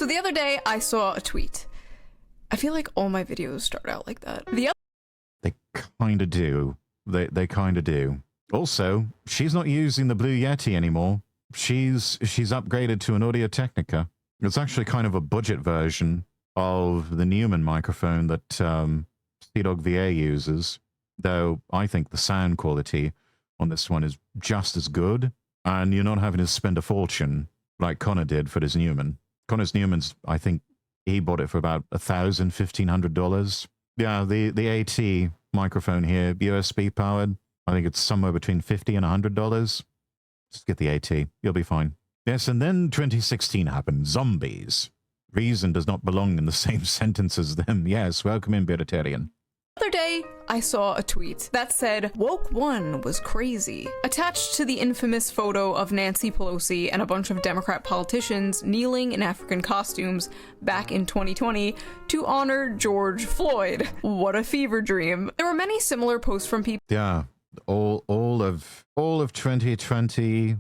So the other day I saw a tweet. I feel like all my videos start out like that. They kind of do. They kind of do. Also, she's not using the Blue Yeti anymore. She's upgraded to an Audio Technica. It's actually kind of a budget version of the Neumann microphone that Sea-Dog VA uses, though I think the sound quality on this one is just as good, and you're not having to spend a fortune like Connor did for his Neumann. Connor's Neumann's, I think he bought it for about $1,000, $1,500. Yeah, the AT microphone here, USB powered, I think it's somewhere between $50 and $100. Just get the AT, you'll be fine. Yes, and then 2016 happened. Zombies. Reason does not belong in the same sentence as them. Yes, welcome in, Vegetarian. The other day, I saw a tweet that said, "Woke One was crazy," attached to the infamous photo of Nancy Pelosi and a bunch of Democrat politicians kneeling in African costumes back in 2020 to honor George Floyd. What a fever dream. There were many similar posts from people. Yeah, all of 2020,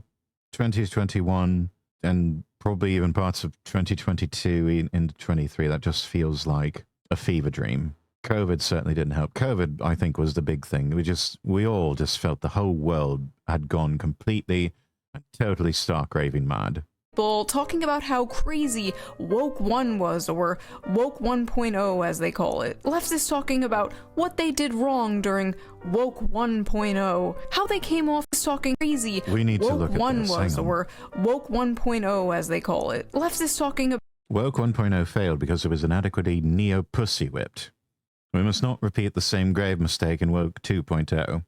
2021, and probably even parts of 2022 into 23. That just feels like a fever dream. COVID certainly didn't help. COVID, I think, was the big thing. We all just felt the whole world had gone completely and totally stark raving mad. Talking about how crazy Woke One was, or Woke 1.0 as they call it. Leftists talking about what they did wrong during Woke 1.0, how they came off talking crazy we need Woke to look at One this. was, or Woke 1.0 as they call it. Leftists talking about Woke 1.0 failed because it was inadequately neo-pussy whipped. We must not repeat the same grave mistake in Woke 2.0.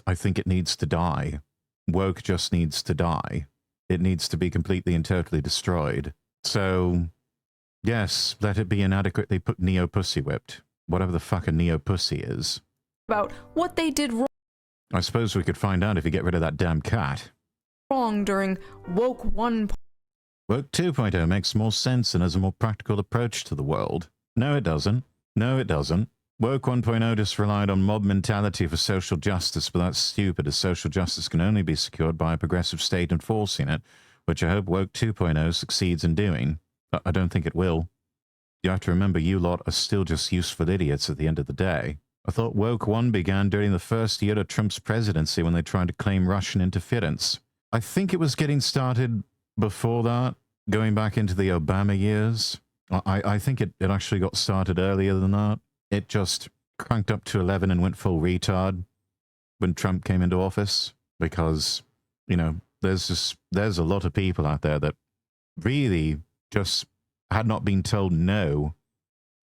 I think it needs to die. Woke just needs to die. It needs to be completely and totally destroyed. So, yes, let it be inadequately neo-pussy whipped. Whatever the fuck a neo-pussy is. about what they did I suppose we could find out if you get rid of that damn cat. wrong during Woke 1. Woke 2.0 makes more sense and has a more practical approach to the world. No, it doesn't. No, it doesn't. Woke 1.0 just relied on mob mentality for social justice, but that's stupid, as social justice can only be secured by a progressive state enforcing it, which I hope Woke 2.0 succeeds in doing. But I don't think it will. You have to remember, you lot are still just useful idiots at the end of the day. I thought Woke 1 began during the first year of Trump's presidency when they tried to claim Russian interference. I think it was getting started before that, going back into the Obama years. I think it actually got started earlier than that. It just cranked up to 11 and went full retard when Trump came into office, because, you know, there's a lot of people out there that really just had not been told no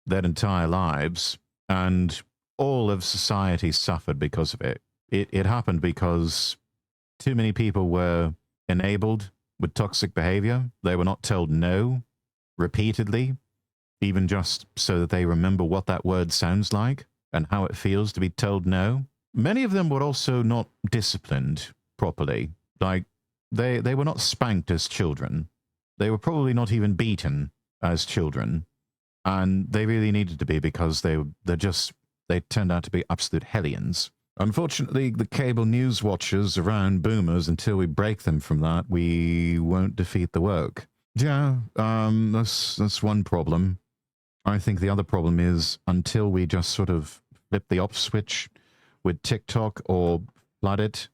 their entire lives, and all of society suffered because of it. It happened because too many people were enabled with toxic behavior. They were not told no repeatedly, even just so that they remember what that word sounds like and how it feels to be told no. Many of them were also not disciplined properly. Like, they were not spanked as children. They were probably not even beaten as children. And they really needed to be, because they turned out to be absolute hellions. Unfortunately, the cable news watchers around boomers, until we break them from that, we won't defeat the woke. Yeah, that's one problem. I think the other problem is, until we just sort of flip the off switch with TikTok, or flood it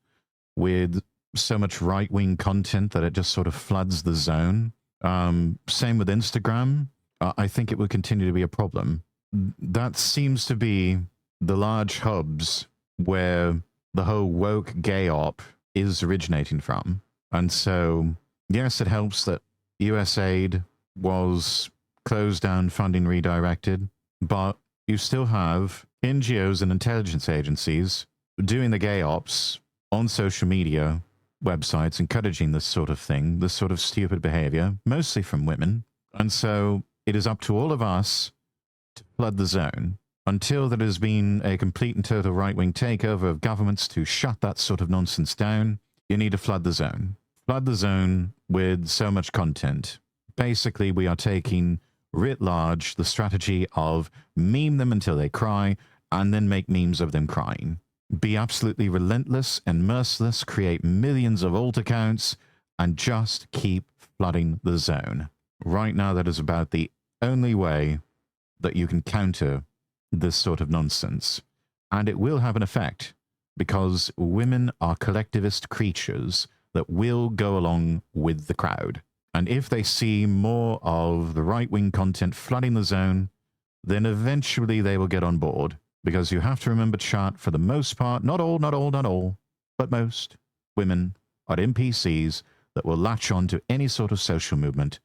with so much right-wing content that it just sort of floods the zone. Same with Instagram. I think it will continue to be a problem. That seems to be the large hubs where the whole woke gay op is originating from. And so, yes, it helps that USAID was closed down, funding redirected, but you still have NGOs and intelligence agencies doing the gay ops on social media websites, encouraging this sort of thing, this sort of stupid behavior, mostly from women. And so it is up to all of us to flood the zone. Until there has been a complete and total right-wing takeover of governments to shut that sort of nonsense down, you need to flood the zone. Flood the zone with so much content. Basically, we are taking, writ large, the strategy of meme them until they cry, and then make memes of them crying. Be absolutely relentless and merciless, create millions of alt accounts, and just keep flooding the zone. Right now, that is about the only way that you can counter this sort of nonsense. And it will have an effect, because women are collectivist creatures that will go along with the crowd. And if they see more of the right-wing content flooding the zone, then eventually they will get on board. Because you have to remember, chat, for the most part, not all, but most women are NPCs that will latch on to any sort of social movement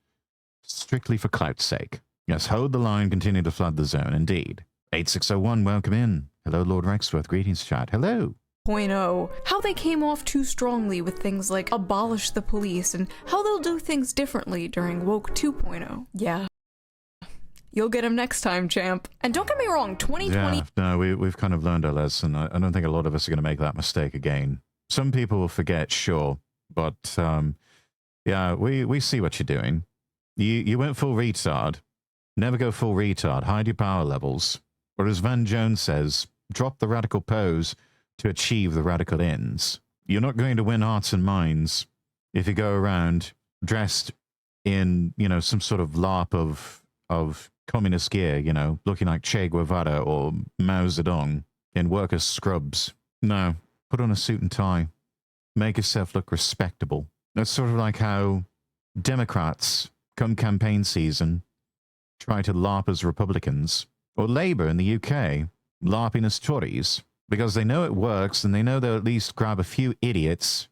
strictly for clout's sake. Yes, hold the line, continue to flood the zone, indeed. 8601, welcome in. Hello, Lord Rexworth. Greetings, chat. Hello. 0.0, how they came off too strongly with things like abolish the police, and how they'll do things differently during Woke 2.0. Yeah. You'll get him next time, champ. And don't get me wrong, 2020... Yeah, no, we've kind of learned our lesson. I don't think a lot of us are going to make that mistake again. Some people will forget, sure, but yeah, we see what you're doing. You went full retard. Never go full retard. Hide your power levels. Or as Van Jones says, drop the radical pose to achieve the radical ends. You're not going to win hearts and minds if you go around dressed in, you know, some sort of LARP of communist gear, you know, looking like Che Guevara or Mao Zedong in workers' scrubs. No, put on a suit and tie. Make yourself look respectable. That's sort of like how Democrats, come campaign season, try to LARP as Republicans, or Labour in the UK, LARPing as Tories, because they know it works and they know they'll at least grab a few idiots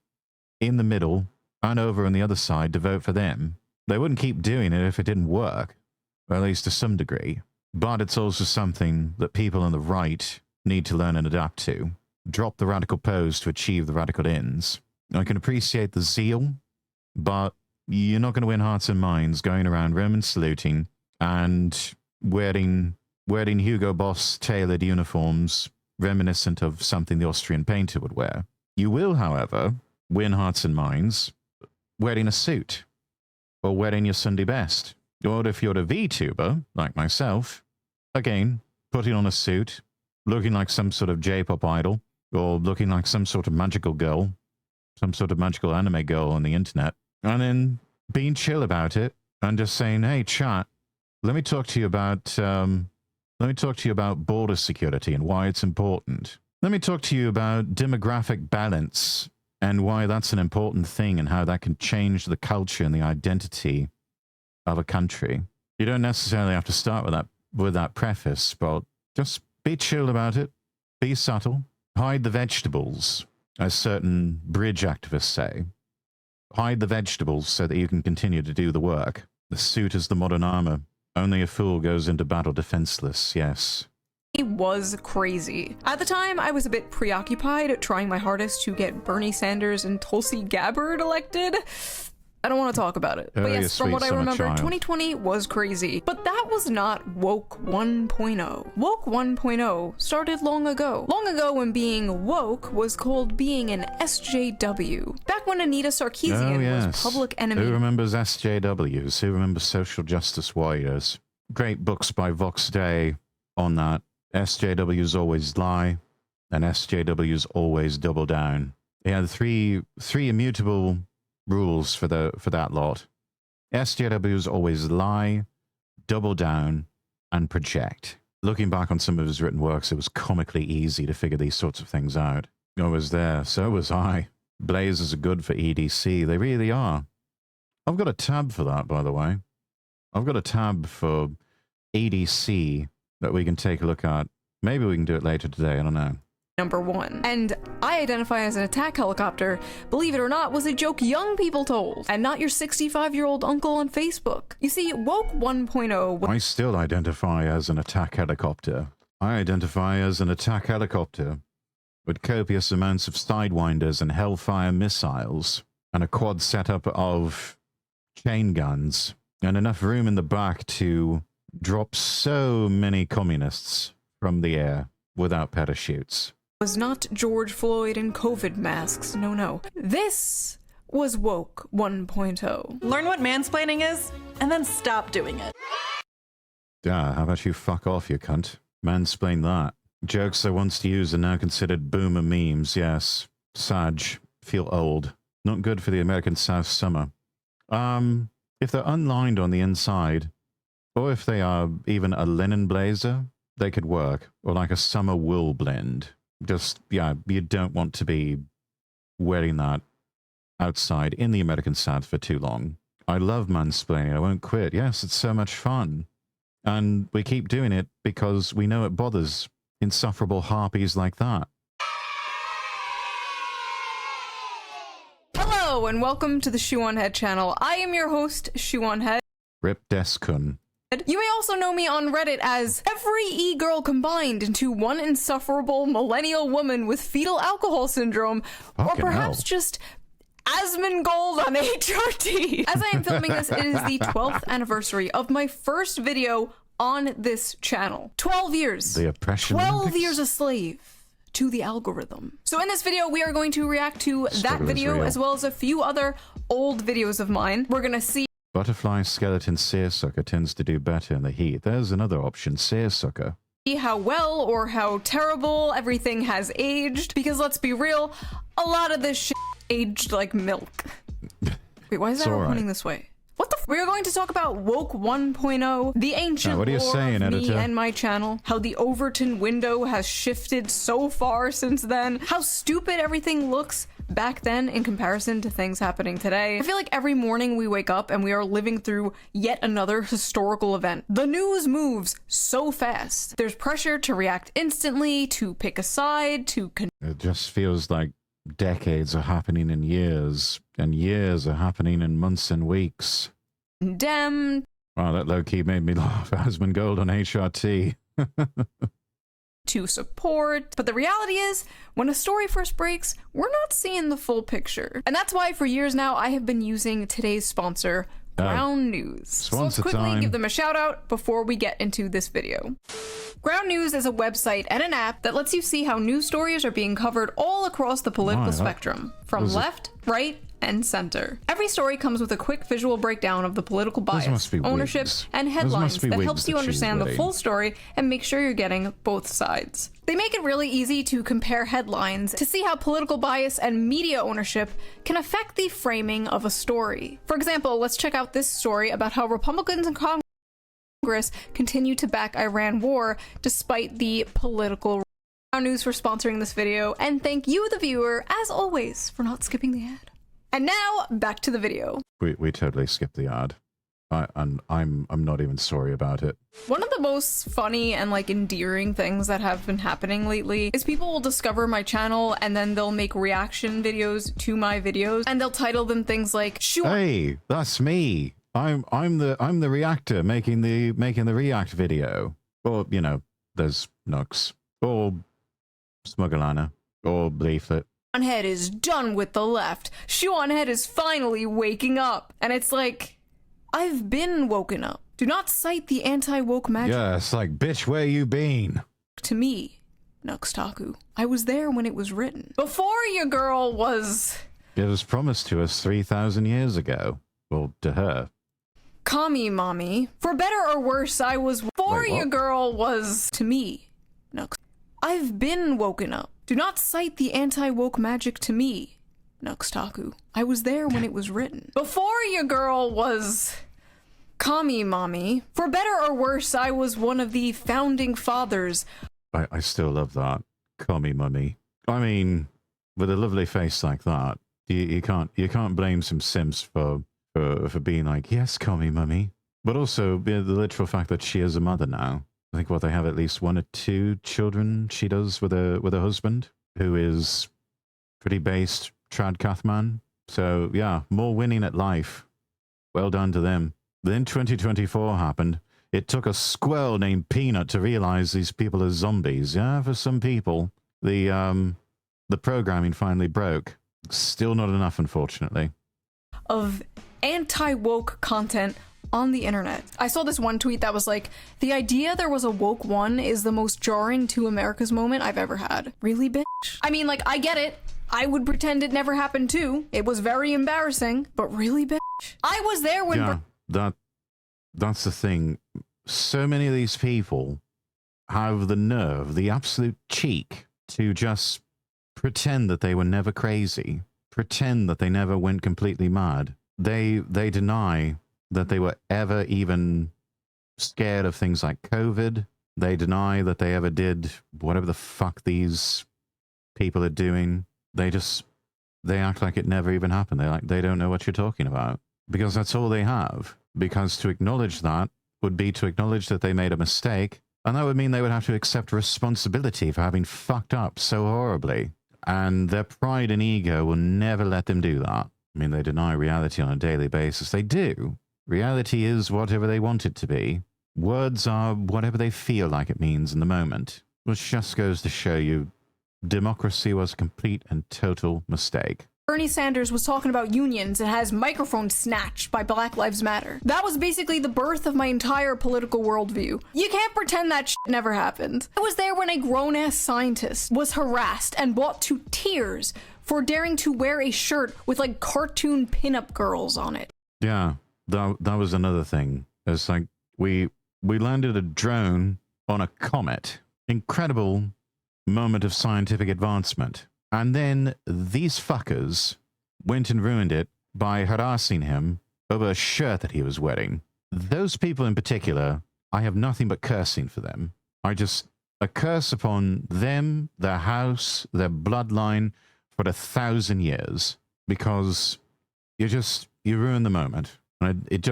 in the middle and over on the other side to vote for them. They wouldn't keep doing it if it didn't work, or at least to some degree. But it's also something that people on the right need to learn and adapt to. Drop the radical pose to achieve the radical ends. I can appreciate the zeal, but you're not going to win hearts and minds going around Roman saluting and wearing Hugo Boss tailored uniforms reminiscent of something the Austrian painter would wear. You will, however, win hearts and minds wearing a suit or wearing your Sunday best. Or if you're a VTuber, like myself, again, putting on a suit, looking like some sort of J-pop idol, or looking like some sort of magical girl, some sort of magical anime girl on the internet, and then being chill about it and just saying, hey, chat, let me talk to you about border security and why it's important. Let me talk to you about demographic balance and why that's an important thing and how that can change the culture and the identity of a country. You don't necessarily have to start with that preface, but just be chill about it. Be subtle. Hide the vegetables, as certain bridge activists say. Hide the vegetables so that you can continue to do the work. The suit is the modern armor. Only a fool goes into battle defenseless, yes. It was crazy. At the time, I was a bit preoccupied trying my hardest to get Bernie Sanders and Tulsi Gabbard elected. I don't want to talk about it. But yes, from what I remember, 2020 was crazy. But that was not Woke 1.0. Woke 1.0 started long ago. Long ago when being woke was called being an SJW. Back when Anita Sarkeesian was public enemy. Who remembers SJWs? Who remembers social justice warriors? Great books by Vox Day on that. SJWs always lie, and SJWs always double down. They had three immutable rules for that lot. SJWs always lie, double down, and project. Looking back on some of his written works, it was comically easy to figure these sorts of things out. I was there, so was I. Blazers are good for EDC, they really are. I've got a tab for that, by the way. I've got a tab for EDC that we can take a look at. Maybe we can do it later today, I don't know. Number 1. And I identify as an attack helicopter, believe it or not, was a joke young people told, and not your 65-year-old uncle on Facebook. You see, Woke 1.0... I still identify as an attack helicopter. I identify as an attack helicopter with copious amounts of sidewinders and Hellfire missiles, and a quad setup of chain guns, and enough room in the back to drop so many communists from the air without parachutes. Was not George Floyd and COVID masks, no. This was Woke 1.0. Learn what mansplaining is, and then stop doing it. Yeah, how about you fuck off, you cunt? Mansplain that. Jokes I once used are now considered boomer memes, yes. Sag, feel old. Not good for the American South summer. If they're unlined on the inside, or if they are even a linen blazer, they could work. Or like a summer wool blend. Just, yeah, you don't want to be wearing that outside in the American South for too long. I love mansplaining. I won't quit. Yes, it's so much fun. And we keep doing it because we know it bothers insufferable harpies like that. Hello and welcome to the Shoe0nHead channel. I am your host, Shoe0nHead. Rip Deskun. You may also know me on Reddit as every e-girl combined into one insufferable millennial woman with fetal alcohol syndrome, or perhaps just Asmongold on HRT. As I am filming this, it is the 12th anniversary of my first video on this channel. 12 years. The oppression 12 Olympics? years a slave to the algorithm. So in this video, we are going to react to that video as well as a few other old videos of mine. We're gonna see Butterfly skeleton seersucker tends to do better in the heat. There's another option, seersucker. how well or how terrible everything has aged, because let's be real, a lot of this shit aged like milk. Wait, why is that pointing this way? What the f— we are going to talk about Woke 1.0, the ancient what are you lore saying, of me editor? and my channel, how the Overton window has shifted so far since then, how stupid everything looks back then in comparison to things happening today. I feel like every morning we wake up and we are living through yet another historical event. The news moves so fast. There's pressure to react instantly, to pick a side, to It just feels like decades are happening in years, and years are happening in months and weeks. condemn, Wow, that low-key made me laugh. Asmongold on HRT. to support. But the reality is, when a story first breaks, we're not seeing the full picture. And that's why for years now, I have been using today's sponsor, Ground News. So let's quickly give them a shout out before we get into this video. Ground News is a website and an app that lets you see how news stories are being covered all across the political spectrum, from left, right, and center. Every story comes with a quick visual breakdown of the political bias, ownership, and headlines that helps you understand the full story and make sure you're getting both sides. They make it really easy to compare headlines to see how political bias and media ownership can affect the framing of a story. For example, let's check out this story about how Republicans in Congress continue to back Iran war despite the political. Ground News for sponsoring this video, and thank you, the viewer, as always, for not skipping the ad. And now, back to the video. We totally skipped the ad. And I'm not even sorry about it. One of the most funny and like endearing things that have been happening lately is people will discover my channel and then they'll make reaction videos to my videos and they'll title them things like Hey, that's me. I'm the reactor making the react video. Or, you know, there's Nux. Or Smugglerana. Or Leaflet. Shoe0nHead is done with the left. Shoe0nHead is finally waking up. And it's like, I've been woken up. Do not cite the anti-woke magic. Yeah, it's like, bitch, where you been? To me, Nuxtaku, I was there when it was written. Before your girl was... It was promised to us 3,000 years ago. Well, to her. Kami mommy. For better or worse, I was... Before your girl was... To me, Nux. I've been woken up. Do not cite the anti-woke magic to me, Nuxtaku. I was there when it was written. Before your girl was... Kami mommy. For better or worse, I was one of the founding fathers. I still love that. Call me mummy. I mean, with a lovely face like that, you can't blame some simps for being like, yes, call me mummy. But also the literal fact that she is a mother now. I think they have at least 1 or 2 children she does with a husband who is pretty based trad cath man. So yeah, more winning at life. Well done to them. Then 2024 happened. It took a squirrel named Peanut to realize these people are zombies. Yeah, for some people, the programming finally broke. Still not enough, unfortunately. Of anti-woke content on the internet. I saw this one tweet that was like, the idea there was a woke one is the most jarring to America's moment I've ever had. Really, bitch? I mean, like, I get it. I would pretend it never happened too. It was very embarrassing, but really, bitch? I was there when... Yeah, that's the thing. So many of these people have the nerve, the absolute cheek, to just pretend that they were never crazy. pretend that they never went completely mad. They deny that they were ever even scared of things like COVID. They deny that they ever did whatever the fuck these people are doing. They act like it never even happened. They don't know what you're talking about, because that's all they have. Because to acknowledge that would be to acknowledge that they made a mistake, and that would mean they would have to accept responsibility for having fucked up so horribly. And their pride and ego will never let them do that. I mean, they deny reality on a daily basis. They do. Reality is whatever they want it to be. Words are whatever they feel like it means in the moment. Which just goes to show you, democracy was a complete and total mistake. Bernie Sanders was talking about unions and has microphones snatched by Black Lives Matter. That was basically the birth of my entire political worldview. You can't pretend that shit never happened. I was there when a grown-ass scientist was harassed and brought to tears for daring to wear a shirt with like cartoon pinup girls on it. Yeah, that was another thing. It's like we landed a drone on a comet. Incredible moment of scientific advancement. And then these fuckers went and ruined it by harassing him over a shirt that he was wearing. Those people in particular, I have nothing but cursing for them. A curse upon them, their house, their bloodline for 1,000 years, because you ruin the moment. And it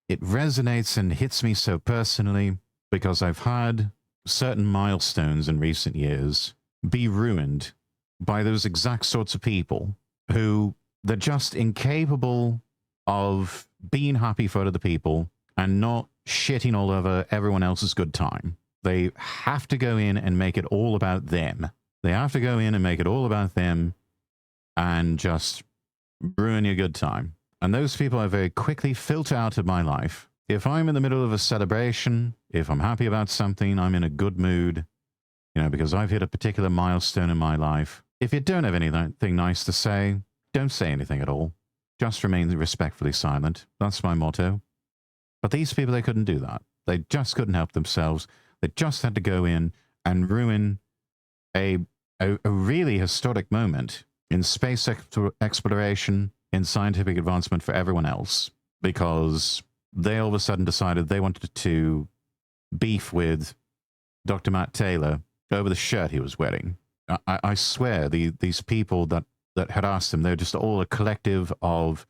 resonates and hits me so personally, because I've had certain milestones in recent years be ruined by those exact sorts of people who they're just incapable of being happy for other people and not shitting all over everyone else's good time. They have to go in and make it all about them. They have to go in and make it all about them and just ruin your good time. And those people I very quickly filter out of my life. If I'm in the middle of a celebration, if I'm happy about something, I'm in a good mood, you know, because I've hit a particular milestone in my life. If you don't have anything nice to say, don't say anything at all. Just remain respectfully silent. That's my motto. But these people, they couldn't do that. They just couldn't help themselves. They just had to go in and ruin a really historic moment in space exploration, in scientific advancement for everyone else, because they all of a sudden decided they wanted to beef with Dr. Matt Taylor over the shirt he was wearing. I swear, these people that harassed him, they're just all a collective of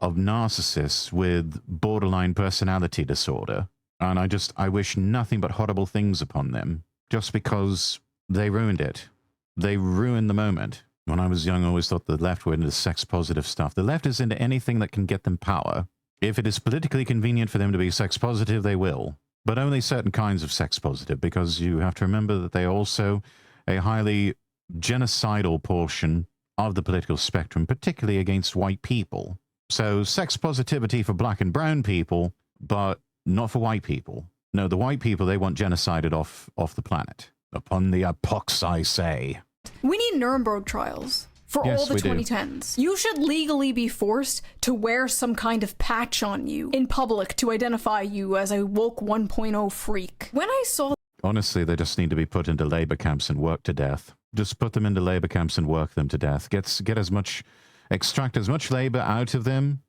narcissists with borderline personality disorder. And I wish nothing but horrible things upon them, just because they ruined it. They ruined the moment. When I was young, I always thought the left were into sex-positive stuff. The left is into anything that can get them power. If it is politically convenient for them to be sex-positive, they will. But only certain kinds of sex-positive, because you have to remember that they are also a highly genocidal portion of the political spectrum, particularly against white people. So sex positivity for black and brown people, but not for white people. No, the white people, they want genocided off the planet. Upon the epochs, I say. We need Nuremberg trials for Yes, all the we do. 2010s. You should legally be forced to wear some kind of patch on you in public to identify you as a woke 1.0 freak. When I saw... Honestly, they just need to be put into labor camps and worked to death. Just put them into labor camps and work them to death. Extract as much labor out of them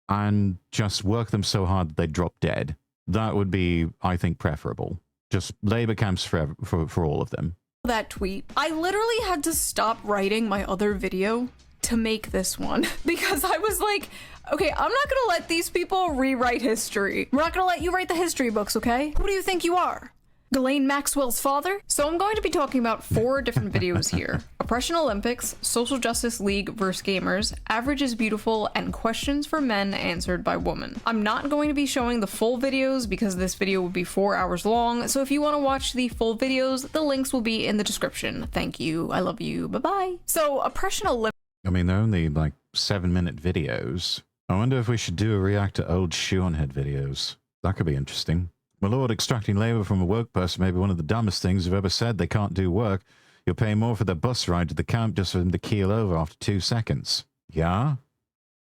and just work them so hard that they drop dead. That would be, I think, preferable. Just labor camps for all of them. that tweet, I literally had to stop writing my other video to make this one because I was like, okay, I'm not gonna let these people rewrite history. We're not gonna let you write the history books, okay? Who do you think you are? Ghislaine Maxwell's father? So I'm going to be talking about 4 different videos here. Oppression Olympics, Social Justice League vs. Gamers, Average is Beautiful, and Questions for Men Answered by Women. I'm not going to be showing the full videos because this video would be 4 hours long, so if you want to watch the full videos, the links will be in the description. Thank you, I love you, bye-bye. So Oppression Olympics... I mean, they're only like 7-minute videos. I wonder if we should do a react to old Shoe0nHead videos. That could be interesting. My lord, extracting labor from a work person may be one of the dumbest things you've ever said. They can't do work. You'll pay more for their bus ride to the camp just for them to keel over after 2 seconds. Yeah?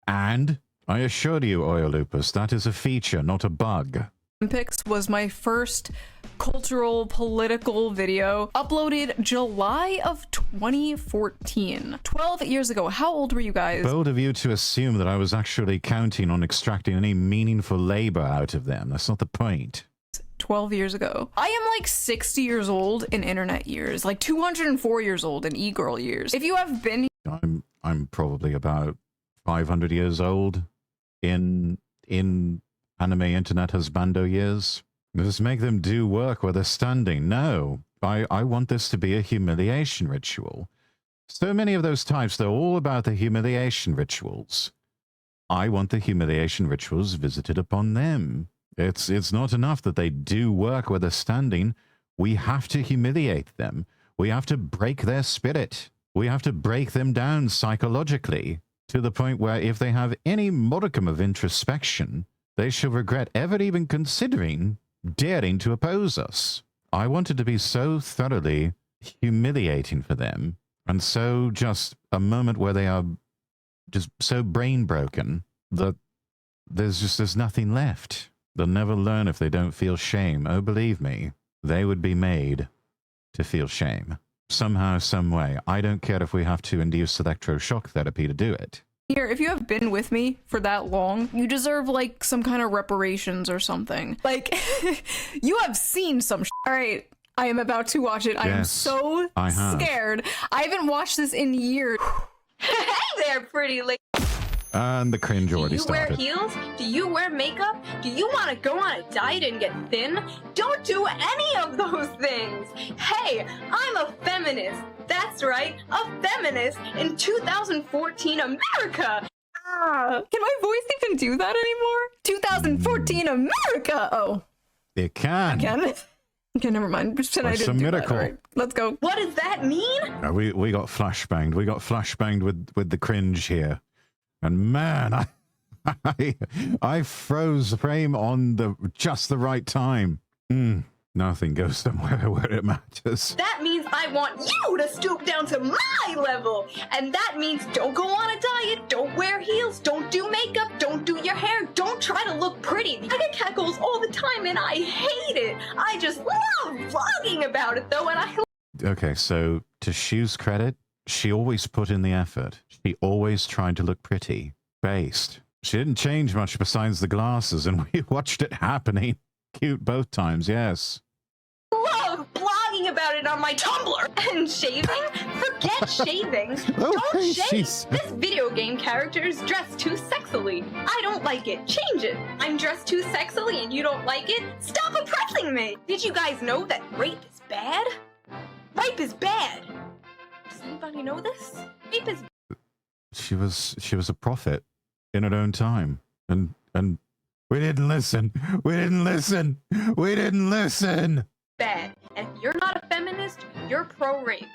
And? I assure you, Oil Lupus, that is a feature, not a bug. Olympics was my first cultural political video, uploaded July of 2014. 12 years ago. How old were you guys? Bold of you to assume that I was actually counting on extracting any meaningful labor out of them. That's not the point. 12 years ago. I am like 60 years old in internet years, like 204 years old in e-girl years. If you have been... I'm probably about 500 years old in anime internet husbando years. Just make them do work where they're standing. No, I want this to be a humiliation ritual. So many of those types, they're all about the humiliation rituals. I want the humiliation rituals visited upon them. It's not enough that they do work where they're standing. We have to humiliate them. We have to break their spirit. We have to break them down psychologically to the point where if they have any modicum of introspection, they shall regret ever even considering daring to oppose us. I want it to be so thoroughly humiliating for them, and so just a moment where they are just so brain broken that there's nothing left. They'll never learn if they don't feel shame. Oh, believe me, they would be made to feel shame. Somehow, some way. I don't care if we have to induce electroshock therapy to do it. Here, if you have been with me for that long, you deserve like some kind of reparations or something. Like, you have seen some All right, I am about to watch it. I am so scared. I haven't watched this in years. Hey there, pretty lady. And the cringe already started. Do you wear heels? Do you wear makeup? Do you want to go on a diet and get thin? Don't do any of those things. Hey, I'm a feminist. That's right, a feminist in 2014 America. Can my voice even do that anymore? 2014 America. Oh, it can. Again. Okay, never mind. Pretend I didn't do miracle. that. All right, let's go. What does that mean? We got flashbanged. We got flashbanged with the cringe here. And man, I froze the frame on just the right time. Nothing goes somewhere where it matters. That means I want you to stoop down to my level. And that means don't go on a diet, don't wear heels, don't do makeup, don't do your hair, don't try to look pretty. I get catcalls all the time and I hate it. I just love vlogging about it though, and I... Okay, so to Shoe's credit, she always put in the effort. She always tried to look pretty, based. She didn't change much besides the glasses, and we watched it happening. Cute both times, yes. Love blogging about it on my Tumblr. And shaving? Forget shaving. Don't shave. This video game character is dressed too sexily. I don't like it. Change it. I'm dressed too sexily and you don't like it? Stop oppressing me. Did you guys know that rape is bad? Rape is bad. Does anybody know this? Rape is... She was a prophet in her own time. And we didn't listen. We didn't listen. We didn't listen. Bad. And if you're not a feminist, you're pro-rape.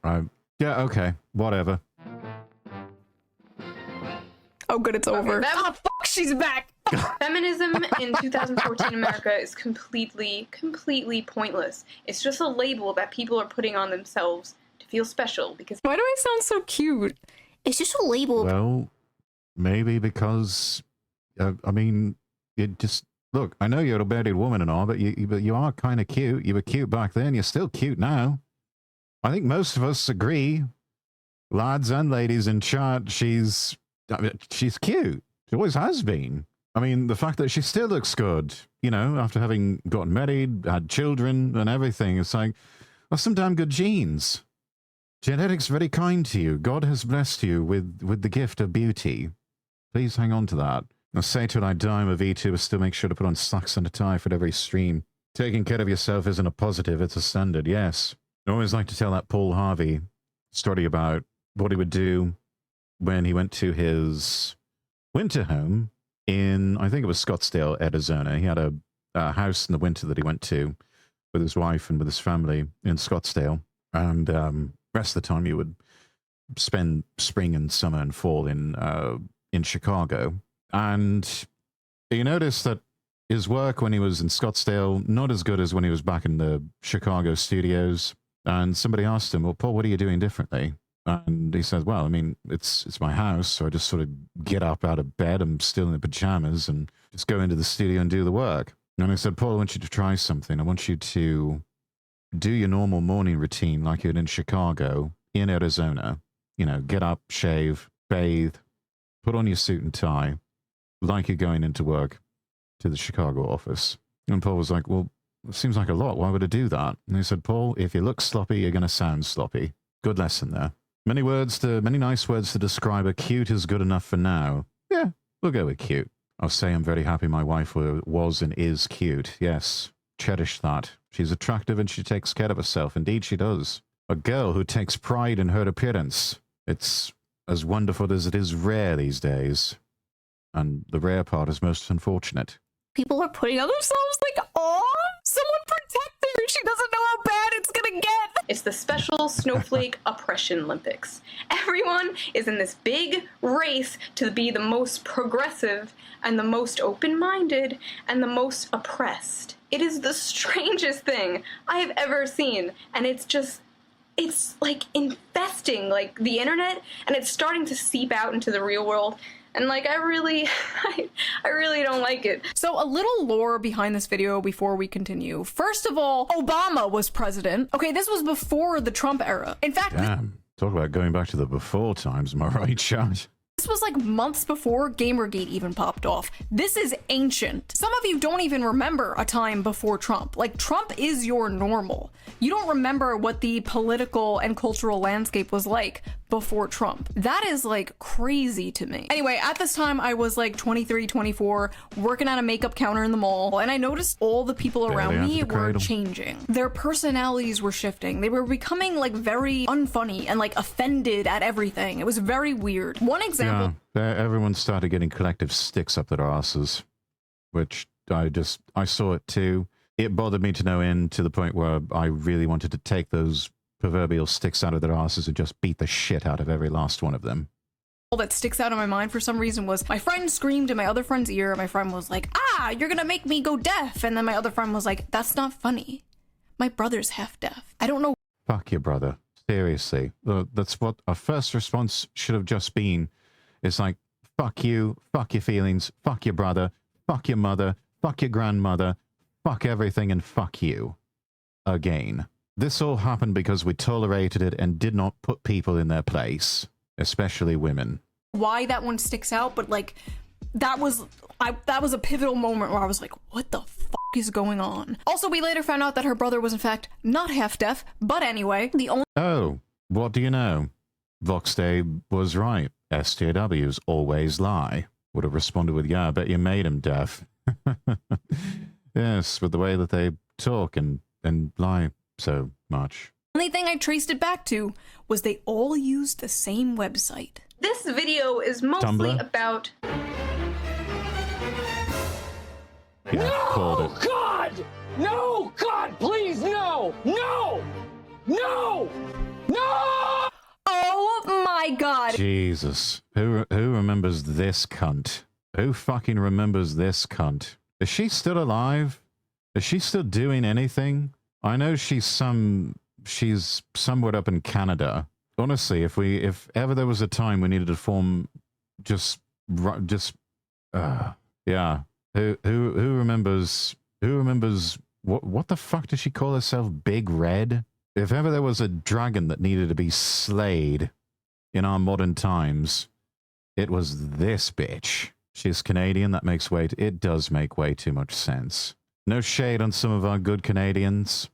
Yeah, okay. Whatever. Oh, good, it's over. Oh, fuck, she's back. Feminism in 2014 America is completely pointless. It's just a label that people are putting on themselves to feel special because... Why do I sound so cute? It's just a label. Well, maybe because, I mean, it just... Look, I know you're a bearded woman and all, but you are kind of cute. You were cute back then. You're still cute now. I think most of us agree, lads and ladies in chat, she's cute. She always has been. I mean, the fact that she still looks good, you know, after having gotten married, had children and everything, it's like, that's some damn good genes. Genetics very kind to you. God has blessed you with the gift of beauty. Please hang on to that. I'll say till I die, I'm a VTuber, still make sure to put on socks and a tie for every stream. Taking care of yourself isn't a positive, it's a standard, yes. I always like to tell that Paul Harvey story about what he would do when he went to his winter home in, I think it was Scottsdale, Arizona. He had a house in the winter that he went to with his wife and with his family in Scottsdale. And rest of the time he would spend spring and summer and fall in Chicago. And you notice that his work when he was in Scottsdale, not as good as when he was back in the Chicago studios. And somebody asked him, well, Paul, what are you doing differently? And he says, well, I mean, it's my house, so I just sort of get up out of bed. I'm still in the pajamas and just go into the studio and do the work. And I said, Paul, I want you to try something. I want you to do your normal morning routine like you did in Chicago, in Arizona. You know, get up, shave, bathe, put on your suit and tie, like you're going into work to the Chicago office. And Paul was like, well, it seems like a lot. Why would I do that? And he said, Paul, if you look sloppy, you're going to sound sloppy. Good lesson there. Many nice words to describe her. Cute is good enough for now. Yeah, we'll go with cute. I'll say I'm very happy my wife was and is cute. Yes, cherish that. She's attractive and she takes care of herself. Indeed she does. A girl who takes pride in her appearance. It's as wonderful as it is rare these days. And the rare part is most unfortunate. People are putting on themselves like, oh, someone protect her. She doesn't know how bad it's gonna get. It's the special Snowflake Oppression Olympics. Everyone is in this big race to be the most progressive and the most open-minded and the most oppressed. It is the strangest thing I have ever seen, and it's like infesting like the internet, and it's starting to seep out into the real world. And like, I really don't like it. So a little lore behind this video before we continue. First of all, Obama was president. Okay, this was before the Trump era. In fact, damn, talk about going back to the before times, am I right, Chad? this was like months before Gamergate even popped off. This is ancient. Some of you don't even remember a time before Trump. Like, Trump is your normal. You don't remember what the political and cultural landscape was like before Trump. That is like crazy to me. Anyway, at this time I was like 23, 24, working at a makeup counter in the mall, and I noticed all the people around me were changing. Their personalities were shifting. They were becoming like very unfunny and like offended at everything. It was very weird. One example. Yeah, everyone started getting collective sticks up their asses, which I saw it too. It bothered me to no end, to the point where I really wanted to take those proverbial sticks out of their asses and just beat the shit out of every last one of them. All that sticks out in my mind for some reason was my friend screamed in my other friend's ear, and my friend was like, ah, you're gonna make me go deaf. And then my other friend was like, that's not funny. My brother's half deaf. I don't know. Fuck your brother. Seriously. That's what our first response should have just been. It's like, fuck you, fuck your feelings, fuck your brother, fuck your mother, fuck your grandmother, fuck everything, and fuck you. Again. This all happened because we tolerated it and did not put people in their place, especially women. Why that one sticks out, but like, that was a pivotal moment where I was like, what the fuck is going on? Also, we later found out that her brother was in fact not half deaf, but anyway, the only— Oh, what do you know? Voxday was right. SJWs always lie. Would have responded with, yeah, I bet you made him deaf. Yes, with the way that they talk and lie so much. Only thing I traced it back to was they all used the same website. This video is mostly Tumblr? about— Yeah, No, God! No, God, please, no! No! No! No! Oh my god! Jesus. Who remembers this cunt? Who fucking remembers this cunt? Is she still alive? Is she still doing anything? I know she's somewhere up in Canada. Honestly, if ever there was a time we needed to form yeah. Who remembers what the fuck did she call herself? Big Red? If ever there was a dragon that needed to be slayed in our modern times, it was this bitch. She's Canadian. That makes it does make way too much sense. No shade on some of our good Canadians.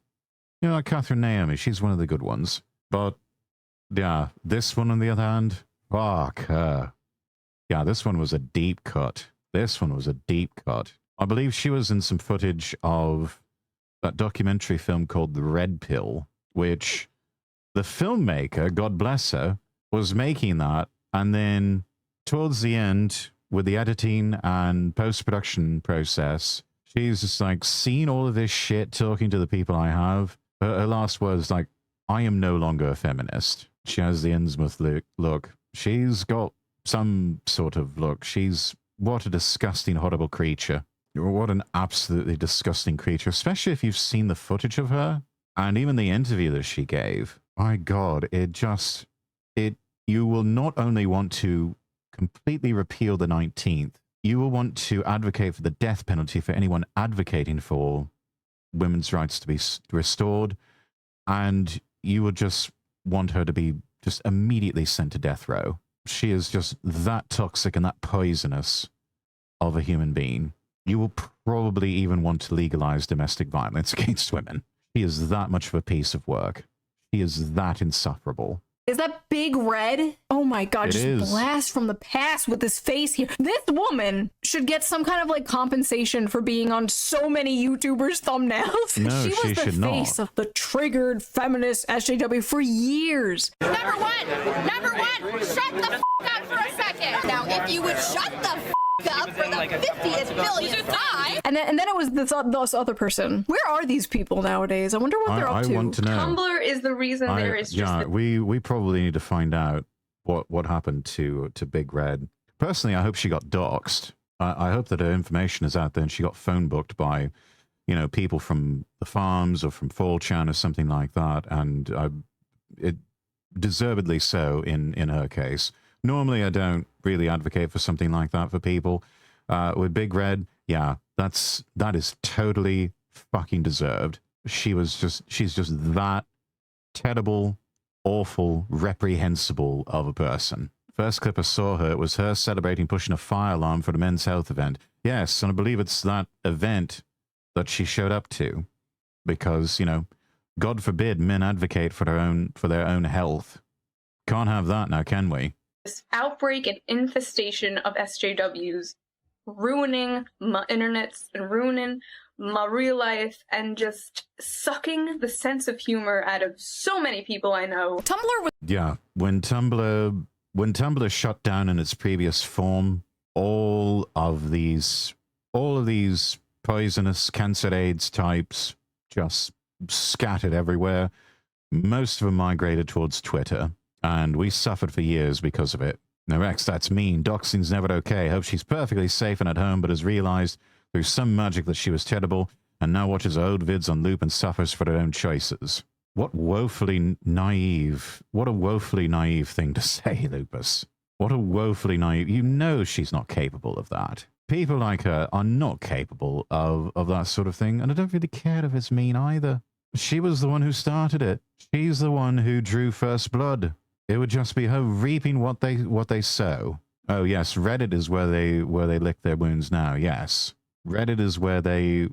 You know, like Catherine Naomi, she's one of the good ones. But, yeah, this one on the other hand, fuck her. Yeah, this one was a deep cut. This one was a deep cut. I believe she was in some footage of that documentary film called The Red Pill, which the filmmaker, God bless her, was making that, and then towards the end, with the editing and post-production process, she's just like, seen all of this shit, talking to the people I have. Her last words like, I am no longer a feminist. She has the Innsmouth look. She's got some sort of look. What a disgusting, horrible creature. What an absolutely disgusting creature, especially if you've seen the footage of her and even the interview that she gave. My God, it just you will not only want to completely repeal the 19th, you will want to advocate for the death penalty for anyone advocating for women's rights to be restored, and you will just want her to be just immediately sent to death row. She is just that toxic and that poisonous of a human being. You will probably even want to legalize domestic violence against women. She is that much of a piece of work. She is that insufferable. Is that Big Red? Oh my god, It is. Blast from the past with this face here. This woman should get some kind of like compensation for being on so many YouTubers' thumbnails. No, she was the should face not. of the triggered feminist SJW for years. Number one, shut the f up for a second. Now, if you would shut the f up for the 50th billionth time. And then it was this other person. Where are these people nowadays? I wonder what they're up to. I want to know. Tumblr is the reason there is just yeah, we probably need to find out what happened to Big Red. Personally, I hope she got doxxed. I hope that her information is out there and she got phone booked by, you know, people from the farms or from 4chan or something like that, and it deservedly so in her case. Normally, I don't really advocate for something like that for people. With Big Red, yeah, that is totally fucking deserved. She's just that terrible, awful, reprehensible of a person. First clip I saw her, it was her celebrating pushing a fire alarm for the Men's Health event. Yes, and I believe it's that event that she showed up to, because, you know, God forbid men advocate for their own health. Can't have that now, can we? this outbreak and infestation of SJWs, ruining my internets and ruining my real life and just sucking the sense of humor out of so many people I know. Tumblr was Yeah, when Tumblr shut down in its previous form, all of these poisonous cancer AIDS types just scattered everywhere. Most of them migrated towards Twitter, and we suffered for years because of it. Now, Rex, that's mean. Doxing's never okay. Hope she's perfectly safe and at home, but has realized through some magic that she was terrible, and now watches her old vids on loop and suffers for her own choices. What a woefully naive thing to say, Lupus. What a woefully naive. You know she's not capable of that. People like her are not capable of that sort of thing, and I don't really care if it's mean either. She was the one who started it. She's the one who drew first blood. It would just be her reaping what they sow. Oh yes, Reddit is where they lick their wounds now. Yes, Reddit is where they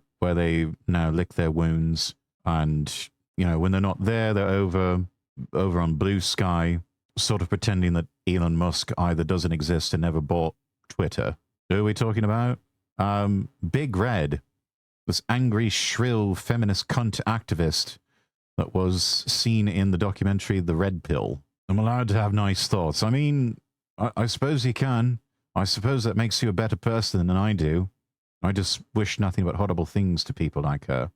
now lick their wounds, and you know, when they're not there, they're over on Blue Sky, sort of pretending that Elon Musk either doesn't exist and never bought Twitter. Who are we talking about? Big Red, this angry, shrill, feminist cunt activist that was seen in the documentary The Red Pill. I'm allowed to have nice thoughts. I mean, I suppose you can. I suppose that makes you a better person than I do. I just wish nothing but horrible things to people like her.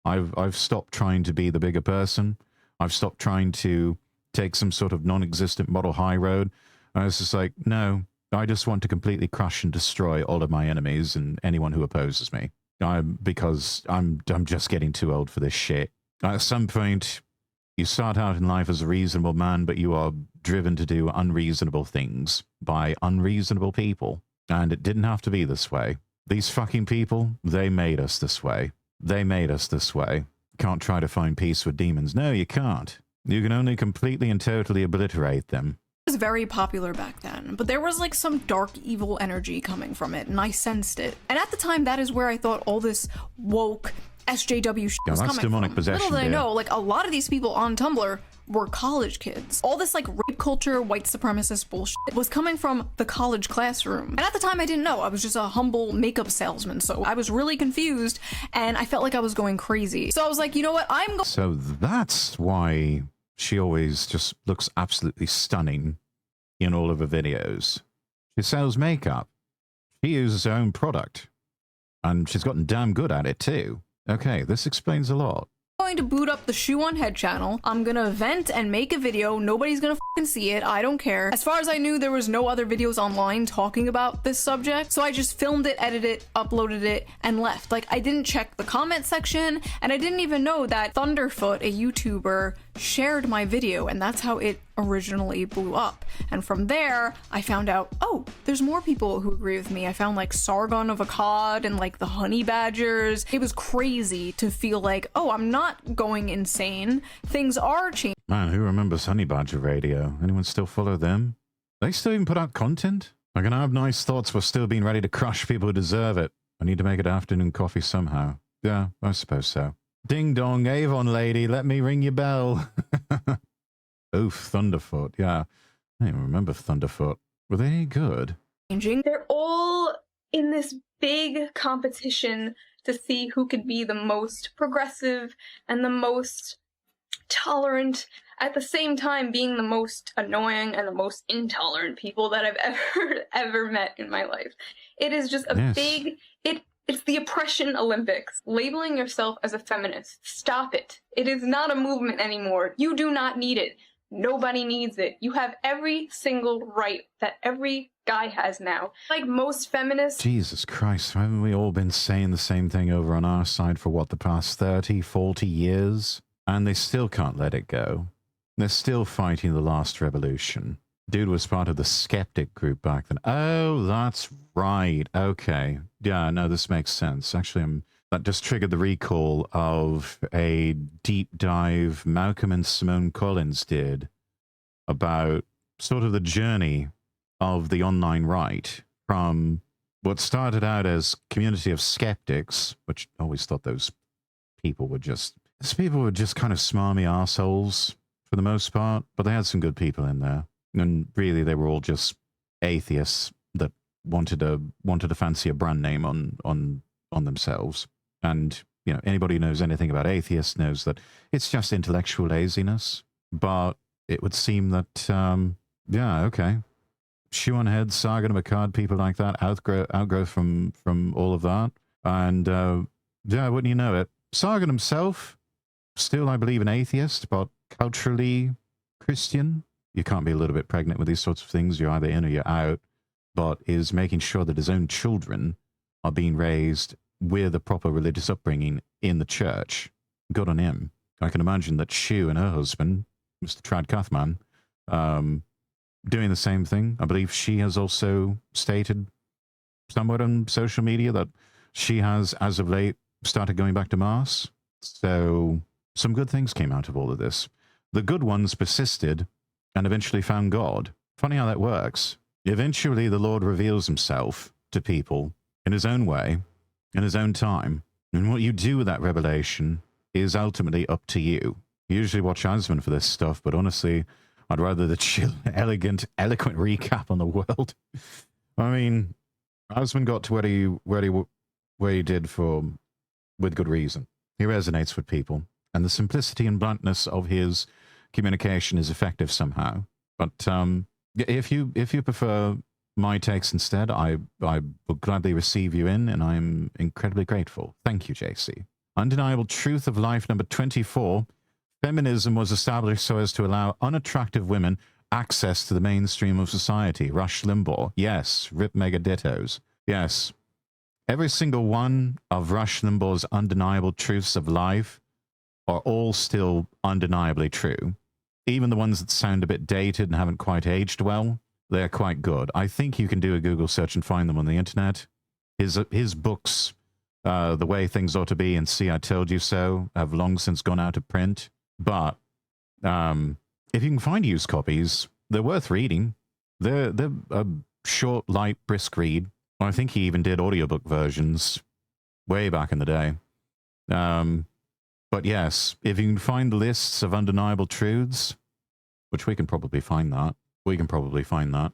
I've stopped trying to be the bigger person. I've stopped trying to take some sort of non-existent moral high road. I was just like, no, I just want to completely crush and destroy all of my enemies and anyone who opposes me. Because I'm just getting too old for this shit. At some point, you start out in life as a reasonable man, but you are driven to do unreasonable things by unreasonable people. And it didn't have to be this way. These fucking people, they made us this way. They made us this way. Can't try to find peace with demons. No, you can't. You can only completely and totally obliterate them. was very popular back then, but there was like some dark evil energy coming from it, and I sensed it. And at the time, that is where I thought all this woke SJW shit was coming demonic from. possession. Little did I know, like a lot of these people on Tumblr were college kids. All this like rape culture, white supremacist bullshit was coming from the college classroom. And at the time I didn't know, I was just a humble makeup salesman. So I was really confused and I felt like I was going crazy. So I was like, you know what, So that's why she always just looks absolutely stunning in all of her videos. She sells makeup. She uses her own product. And she's gotten damn good at it too. Okay, this explains a lot. going to boot up the Shoe0nHead channel. I'm gonna vent and make a video. Nobody's gonna fucking see it. I don't care. As far as I knew, there was no other videos online talking about this subject, so I just filmed it, edited it, uploaded it, and left. Like, I didn't check the comment section, and I didn't even know that Thunderfoot, a YouTuber, shared my video, and that's how it originally blew up. And from there, I found out, oh, there's more people who agree with me. I found like Shoe0nHead and like the Honey Badgers. It was crazy to feel like, oh, I'm not going insane. Things are changing. Man, who remembers Honey Badger Radio? Anyone still follow them? They still even put out content? I can have nice thoughts while still being ready to crush people who deserve it. I need to make it afternoon coffee somehow. Yeah, I suppose so. Ding dong, Avon lady, let me ring your bell. Oof, Thunderfoot, yeah. I don't even remember Thunderfoot. Were they any good? They're all in this big competition to see who could be the most progressive and the most tolerant, at the same time being the most annoying and the most intolerant people that I've ever met in my life. It is just a big... It's the oppression Olympics. Labeling yourself as a feminist. Stop it. It is not a movement anymore. You do not need it. Nobody needs it. You have every single right that every guy has now. Like most feminists... Jesus Christ, haven't we all been saying the same thing over on our side for what, the past 30, 40 years? And they still can't let it go. They're still fighting the last revolution. Dude was part of the Skeptic group back then. Oh, that's right. Okay. Yeah, no, this makes sense. Actually, that just triggered the recall of a deep dive Malcolm and Simone Collins did about sort of the journey of the online right from what started out as community of skeptics, which I always thought those people were just kind of smarmy assholes for the most part, but they had some good people in there. And really, they were all just atheists that wanted to fancy a brand name on themselves. And you know, anybody who knows anything about atheists knows that it's just intellectual laziness. But it would seem that, yeah, okay, Shoe0nHead, Sarkeesian, people like that outgrow from all of that. And yeah, wouldn't you know it? Sargon himself, still, I believe, an atheist, but culturally Christian. You can't be a little bit pregnant with these sorts of things. You're either in or you're out. But is making sure that his own children are being raised with a proper religious upbringing in the church. Good on him. I can imagine that Shoe and her husband, Mr. Trad Kathman, doing the same thing. I believe she has also stated somewhat on social media that she has, as of late, started going back to Mass. So some good things came out of all of this. The good ones persisted and eventually found God. Funny how that works. Eventually, the Lord reveals himself to people in his own way, in his own time. And what you do with that revelation is ultimately up to you. You usually watch Asman for this stuff, but honestly, I'd rather the chill, elegant, eloquent recap on the world. I mean, Asman got to where he did with good reason. He resonates with people, and the simplicity and bluntness of his communication is effective somehow. But if you prefer my takes instead, I will gladly receive you in, and I'm incredibly grateful. Thank you, JC. Undeniable truth of life number 24. Feminism was established so as to allow unattractive women access to the mainstream of society. Rush Limbaugh. Yes. Rip Mega Dittos. Yes. Every single one of Rush Limbaugh's undeniable truths of life are all still undeniably true. Even the ones that sound a bit dated and haven't quite aged well, they're quite good. I think you can do a Google search and find them on the internet. His books, The Way Things Ought to Be and See, I Told You So, have long since gone out of print. But if you can find used copies, they're worth reading. They're a short, light, brisk read. I think he even did audiobook versions way back in the day. But yes, if you can find lists of undeniable truths, which we can probably find that. We can probably find that.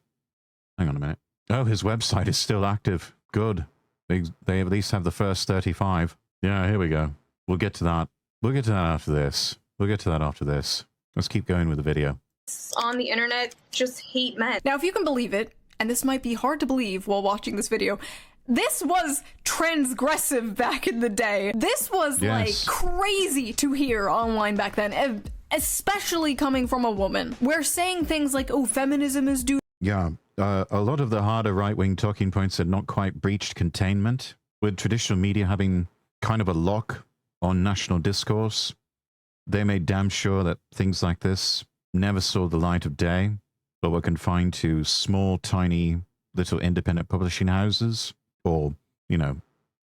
Hang on a minute. Oh, his website is still active. Good. They at least have the first 35. Yeah, here we go. We'll get to that. We'll get to that after this. We'll get to that after this. Let's keep going with the video. On the internet just hate men. Now, if you can believe it, and this might be hard to believe while watching this video, this was transgressive back in the day. This was like crazy to hear online back then, especially coming from a woman. We're saying things like, oh, feminism is due. Yeah, a lot of the harder right-wing talking points had not quite breached containment, with traditional media having kind of a lock on national discourse. they made damn sure that things like this never saw the light of day, but were confined to small, tiny, little independent publishing houses, or, you know,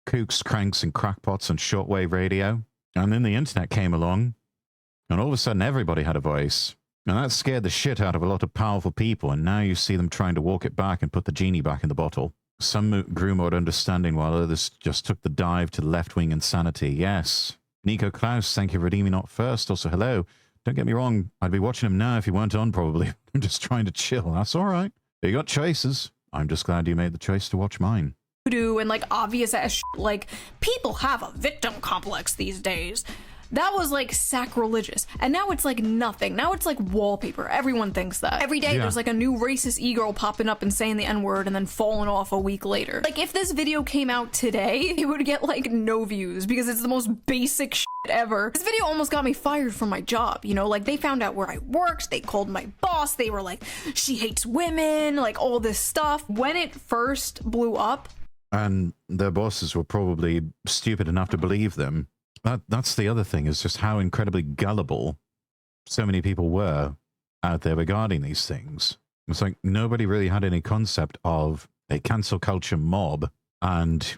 kooks, cranks, and crackpots on shortwave radio. And then the internet came along, and all of a sudden everybody had a voice. And that scared the shit out of a lot of powerful people, and now you see them trying to walk it back and put the genie back in the bottle. Some grew more understanding, while others just took the dive to left-wing insanity. Yes. Nico Klaus, thank you for redeeming not first. Also, hello. Don't get me wrong, I'd be watching him now if he weren't on, probably. I'm just trying to chill. That's all right. You got choices. I'm just glad you made the choice to watch mine. And like obvious ass shit. Like, people have a victim complex these days. That was like sacrilegious. And now it's like nothing. Now it's like wallpaper. Everyone thinks that. Every day there's like a new racist e-girl popping up and saying the N-word and then falling off a week later. Like, if this video came out today, it would get like no views because it's the most basic shit ever. This video almost got me fired from my job, you know? Like, they found out where I worked, they called my boss, they were like, she hates women, like all this stuff. When it first blew up, and their bosses were probably stupid enough to believe them. That's the other thing, is just how incredibly gullible so many people were out there regarding these things. It's like nobody really had any concept of a cancel culture mob and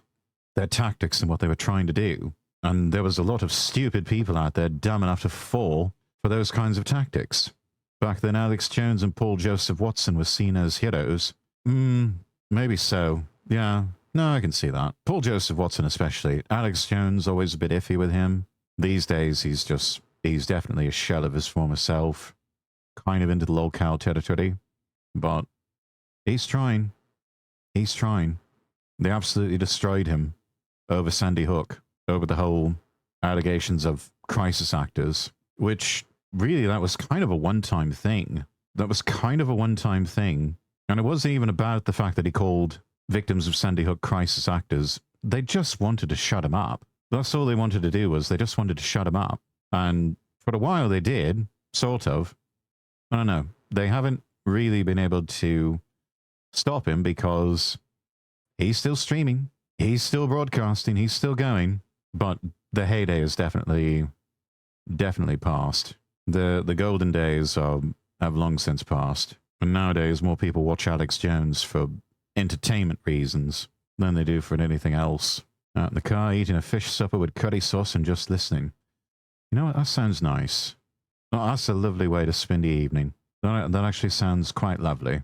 their tactics and what they were trying to do. And there was a lot of stupid people out there dumb enough to fall for those kinds of tactics. Back then, Alex Jones and Paul Joseph Watson were seen as heroes. Maybe so. Yeah. No, I can see that. Paul Joseph Watson especially. Alex Jones, always a bit iffy with him. These days, he's definitely a shell of his former self. Kind of into the lolcow territory. But he's trying. He's trying. They absolutely destroyed him over Sandy Hook, over the whole allegations of crisis actors, which really, that was kind of a one-time thing. That was kind of a one-time thing. And it wasn't even about the fact that he called victims of Sandy Hook crisis actors. They just wanted to shut him up. That's all they wanted to do, was they just wanted to shut him up. And for a while they did, sort of. I don't know. They haven't really been able to stop him because he's still streaming. He's still broadcasting. He's still going. But the heyday is definitely passed. The golden days have long since passed. And nowadays more people watch Alex Jones for entertainment reasons than they do for anything else. Out in the car, eating a fish supper with curry sauce and just listening. You know what? That sounds nice. Oh, that's a lovely way to spend the evening. That actually sounds quite lovely.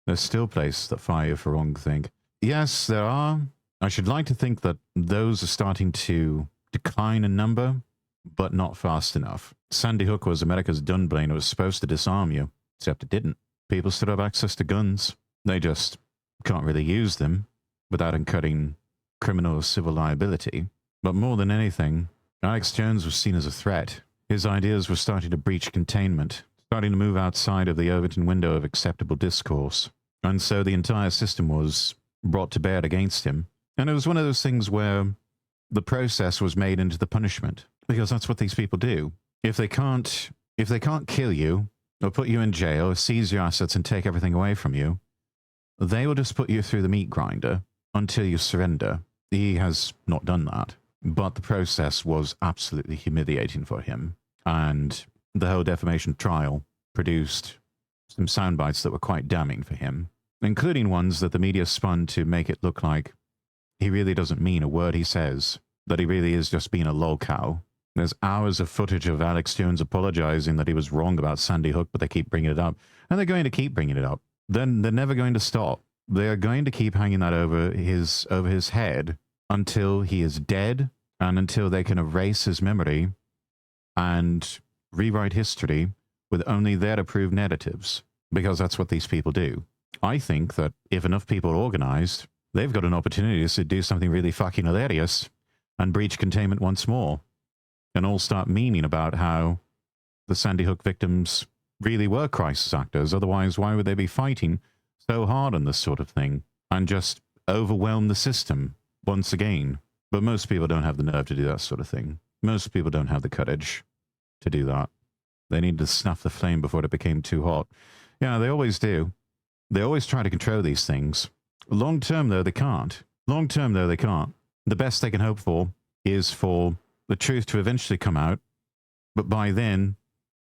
There's still places that fire you for wrong think. Yes, there are. I should like to think that those are starting to decline in number, but not fast enough. Sandy Hook was America's Dunblane. It was supposed to disarm you, except it didn't. People still have access to guns. They just can't really use them without incurring criminal or civil liability. But more than anything, Alex Jones was seen as a threat. His ideas were starting to breach containment, starting to move outside of the Overton window of acceptable discourse. And so the entire system was brought to bear against him. And it was one of those things where the process was made into the punishment, because that's what these people do. If they can't kill you or put you in jail or seize your assets and take everything away from you, they will just put you through the meat grinder until you surrender. He has not done that, but the process was absolutely humiliating for him. And the whole defamation trial produced some sound bites that were quite damning for him, including ones that the media spun to make it look like he really doesn't mean a word he says, that he really is just being a lolcow. There's hours of footage of Alex Jones apologizing that he was wrong about Sandy Hook, but they keep bringing it up. And they're going to keep bringing it up. Then they're never going to stop. They are going to keep hanging that over his head until he is dead, and until they can erase his memory and rewrite history with only their approved narratives, because that's what these people do. I think that if enough people are organized, they've got an opportunity to do something really fucking hilarious and breach containment once more, and all start memeing about how the Sandy Hook victims really were crisis actors. Otherwise, why would they be fighting so hard on this sort of thing and just overwhelm the system once again? But most people don't have the nerve to do that sort of thing. Most people don't have the courage to do that. They need to snuff the flame before it became too hot. Yeah, they always do. They always try to control these things. Long term, though, they can't. Long term, though, they can't. The best they can hope for is for the truth to eventually come out, But by then,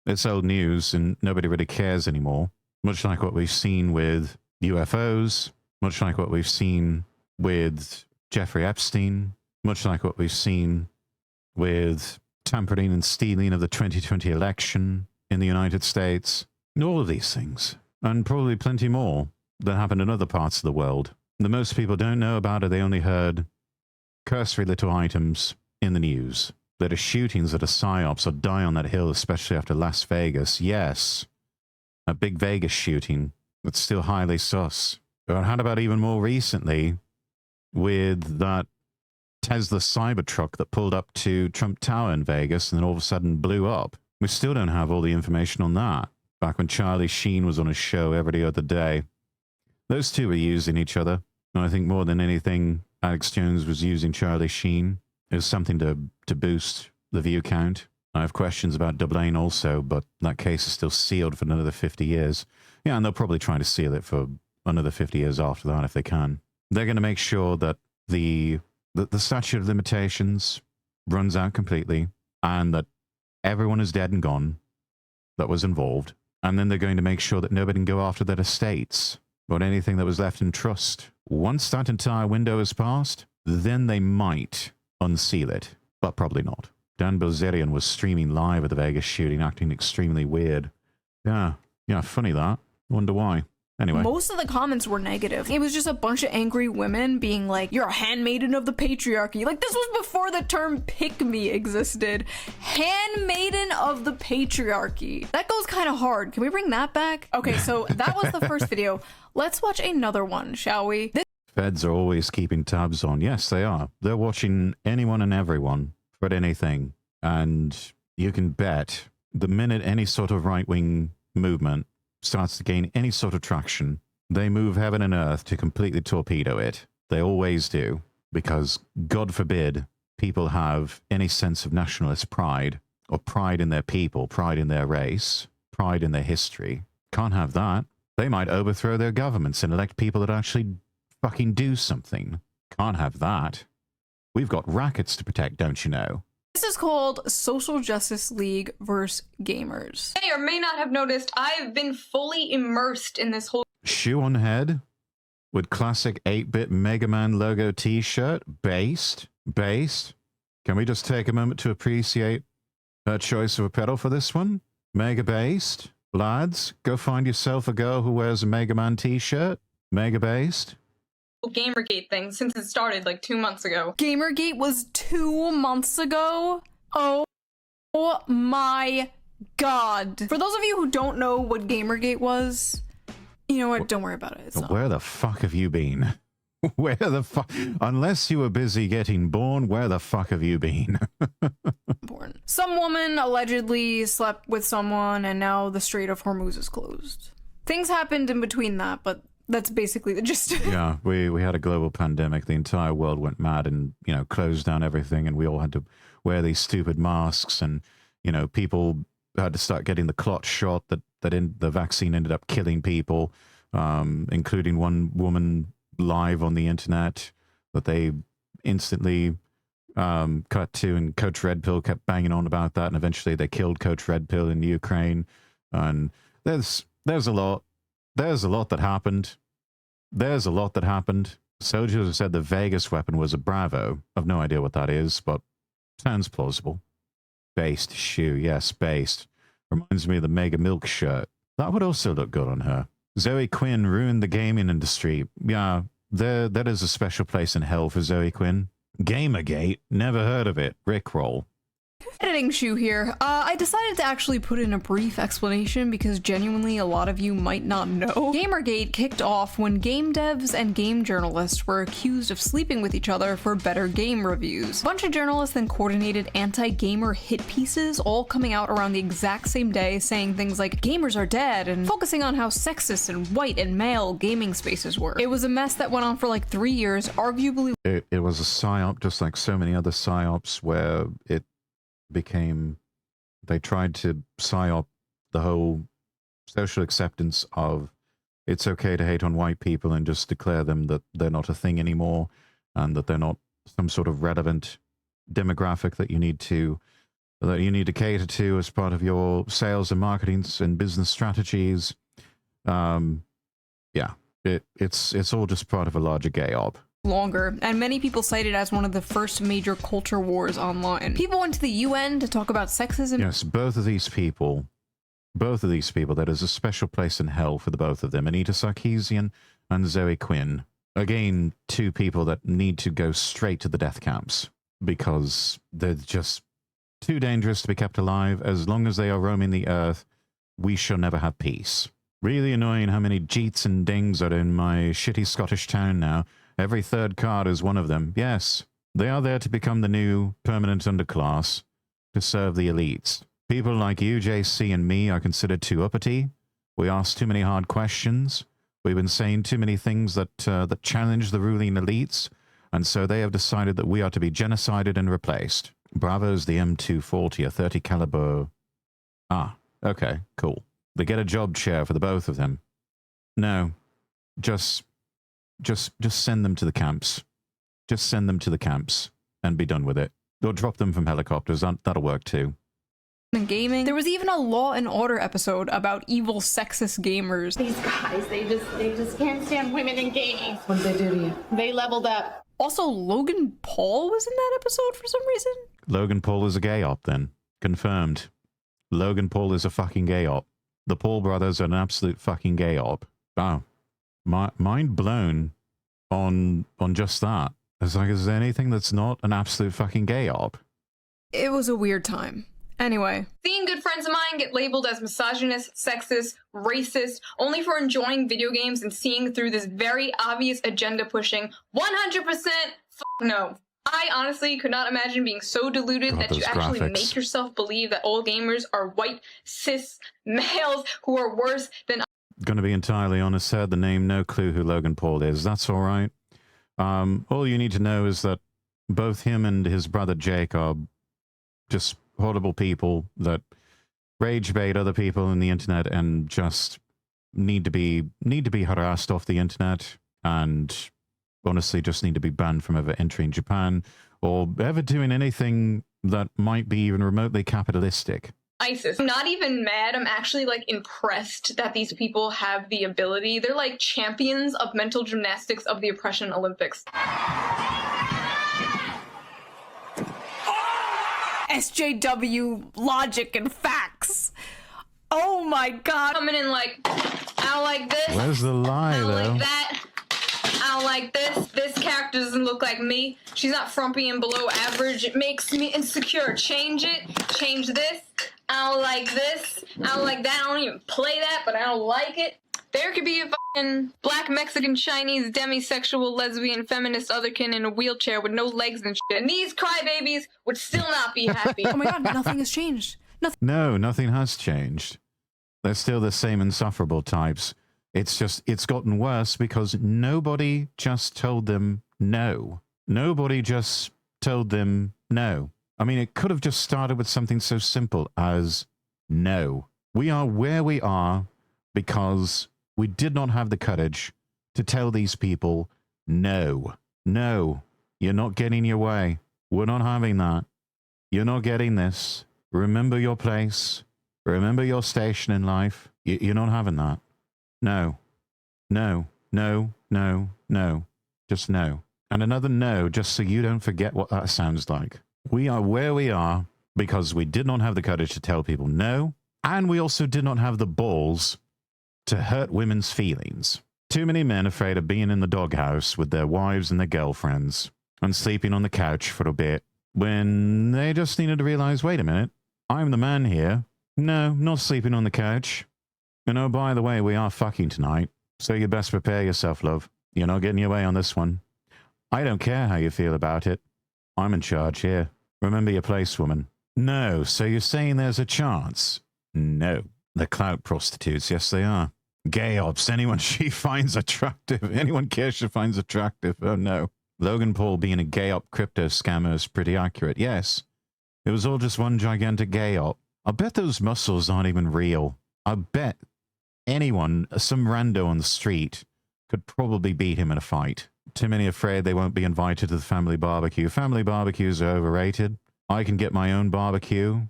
it's old news and nobody really cares anymore. Much like what we've seen with UFOs, much like what we've seen with Jeffrey Epstein, much like what we've seen with tampering and stealing of the 2020 election in the United States. All of these things, and probably plenty more that happened in other parts of the world. The most people don't know about it. They only heard cursory little items in the news. That are shootings, that are psyops, or die on that hill, especially after Las Vegas. Yes, a big Vegas shooting that's still highly sus. Or how about even more recently with that Tesla Cybertruck that pulled up to Trump Tower in Vegas and then all of a sudden blew up? We still don't have all the information on that. Back when Charlie Sheen was on a show every other day. Those two were using each other. And I think more than anything, Alex Jones was using Charlie Sheen. It was something to boost the view count. I have questions about Dublin also, but that case is still sealed for another 50 years. Yeah, and they'll probably try to seal it for another 50 years after that if they can. They're going to make sure that the statute of limitations runs out completely and that everyone is dead and gone that was involved. And then they're going to make sure that nobody can go after their estates or anything that was left in trust. Once that entire window is passed, then they might unseal it, but probably not. Dan Bilzerian was streaming live at the Vegas shooting, acting extremely weird. Yeah, funny that. Wonder why. Anyway. Most of the comments were negative. It was just a bunch of angry women being like, you're a handmaiden of the patriarchy. Like, this was before the term pick-me existed. Handmaiden of the patriarchy. That goes kind of hard. Can we bring that back? Okay, so that was the first video. Let's watch another one, shall we? Feds are always keeping tabs on. Yes, they are. They're watching anyone and everyone for anything. And you can bet the minute any sort of right-wing movement starts to gain any sort of traction, they move heaven and earth to completely torpedo it. They always do. Because, God forbid, people have any sense of nationalist pride, or pride in their people, pride in their race, pride in their history. Can't have that. They might overthrow their governments and elect people that actually fucking do something. Can't have that. We've got rackets to protect, don't you know? This is called Social Justice League vs. Gamers. May or may not have noticed, I've been fully immersed in this whole Shoe0nHead with classic 8-bit Mega Man logo t-shirt. Based. Can we just take a moment to appreciate her choice of a pedal for this one? Mega based. Lads, go find yourself a girl who wears a Mega Man t-shirt. Mega based. Gamergate thing since it started like 2 months ago. Gamergate was 2 months ago? Oh my god. For those of you who don't know what Gamergate was, you know what? Don't worry about it. It's not. Where the fuck have you been? Where the fuck? Unless you were busy getting born, where the fuck have you been? Important. Some woman allegedly slept with someone and now the Strait of Hormuz is closed. Things happened in between that, but that's basically the gist. Yeah, we had a global pandemic. The entire world went mad and, closed down everything. And we all had to wear these stupid masks. And, people had to start getting the clot shot that the vaccine ended up killing people, including one woman live on the internet that they instantly cut to. And Coach Red Pill kept banging on about that. And eventually they killed Coach Red Pill in Ukraine. And there's a lot. There's a lot that happened. Soldiers have said the Vegas weapon was a Bravo. I've no idea what that is, but sounds plausible. Based shoe, yes, based. Reminds me of the Mega Milk shirt. That would also look good on her. Zoe Quinn ruined the gaming industry. Yeah, there is a special place in hell for Zoe Quinn. Gamergate, never heard of it. Rickroll. Editing Shoe here. I decided to actually put in a brief explanation because genuinely a lot of you might not know. Gamergate kicked off when game devs and game journalists were accused of sleeping with each other for better game reviews. A bunch of journalists then coordinated anti-gamer hit pieces, all coming out around the exact same day, saying things like gamers are dead and focusing on how sexist and white and male gaming spaces were. It was a mess that went on for like 3 years, arguably. It was a psyop, just like so many other psyops, where they tried to psyop the whole social acceptance of it's okay to hate on white people and just declare them that they're not a thing anymore and that they're not some sort of relevant demographic that you need to that you need to cater to as part of your sales and marketing and business strategies. Yeah, it's all just part of a larger gay op. Longer, and many people cite it as one of the first major culture wars online. People went to the UN to talk about sexism. Yes, both of these people, there is a special place in hell for the both of them. Anita Sarkeesian and Zoe Quinn. Again, two people that need to go straight to the death camps because they're just too dangerous to be kept alive. As long as they are roaming the earth, we shall never have peace. Really annoying how many jeets and dings are in my shitty Scottish town now. Every third card is one of them. Yes, they are there to become the new permanent underclass to serve the elites. People like you, JC, and me are considered too uppity. We ask too many hard questions. We've been saying too many things that that challenge the ruling elites, and so they have decided that we are to be genocided and replaced. Bravo's the M240, a 30 caliber. Ah, okay, cool. They get a job share for the both of them. No, just send them to the camps. Just send them to the camps and be done with it. Or drop them from helicopters. That'll work too. In gaming, there was even a Law and Order episode about evil sexist gamers. These guys, they just can't stand women in gaming. What did they do to you? They leveled up. Also, Logan Paul was in that episode for some reason. Logan Paul is a gay op then. Confirmed. Logan Paul is a fucking gay op. The Paul brothers are an absolute fucking gay op. Wow. Mind blown on just that. It's like, is there anything that's not an absolute fucking gay op? It was a weird time. Anyway. Seeing good friends of mine get labeled as misogynist, sexist, racist, only for enjoying video games and seeing through this very obvious agenda pushing, 100% no. I honestly could not imagine being so deluded that you actually make yourself believe that all gamers are white, cis males who are worse than... Gonna be entirely honest, sir, the name, no clue who Logan Paul is. That's all right. All you need to know is that both him and his brother Jake are just horrible people that rage bait other people on the internet and just need to be harassed off the internet, and honestly just need to be banned from ever entering Japan or ever doing anything that might be even remotely capitalistic. ISIS. I'm not even mad. I'm actually like impressed that these people have the ability. They're like champions of mental gymnastics of the oppression Olympics. SJW logic and facts. Oh my god. Coming in like, I don't like this. Where's the lie, I don't though? like that. I don't like this. This character doesn't look like me. She's not frumpy and below average. It makes me insecure. Change it. Change this. I don't like this. I don't like that. I don't even play that, but I don't like it. There could be a fucking black, Mexican, Chinese, demisexual, lesbian, feminist otherkin in a wheelchair with no legs and shit. And these crybabies would still not be happy. Oh my god, nothing has changed. Nothing. No, nothing has changed. They're still the same insufferable types. It's just, it's gotten worse because nobody just told them no. Nobody just told them no. I mean, it could have just started with something so simple as no. We are where we are because we did not have the courage to tell these people no. No, you're not getting your way. We're not having that. You're not getting this. Remember your place. Remember your station in life. You're not having that. No. No. No. No. No. Just no. And another no, just so you don't forget what that sounds like. We are where we are because we did not have the courage to tell people no, and we also did not have the balls to hurt women's feelings. Too many men afraid of being in the doghouse with their wives and their girlfriends and sleeping on the couch for a bit when they just needed to realize, wait a minute, I'm the man here. No, not sleeping on the couch. And oh, by the way, we are fucking tonight, so you best prepare yourself, love. You're not getting your way on this one. I don't care how you feel about it. I'm in charge here. Remember your place, woman. No, so you're saying there's a chance? No. The clout prostitutes, yes they are. Gay ops, anyone she finds attractive. Anyone cares she finds attractive. Oh no. Logan Paul being a gay op crypto scammer is pretty accurate, yes. It was all just one gigantic gay op. I bet those muscles aren't even real. I bet anyone, some rando on the street, could probably beat him in a fight. Too many afraid they won't be invited to the family barbecue. Family barbecues are overrated. I can get my own barbecue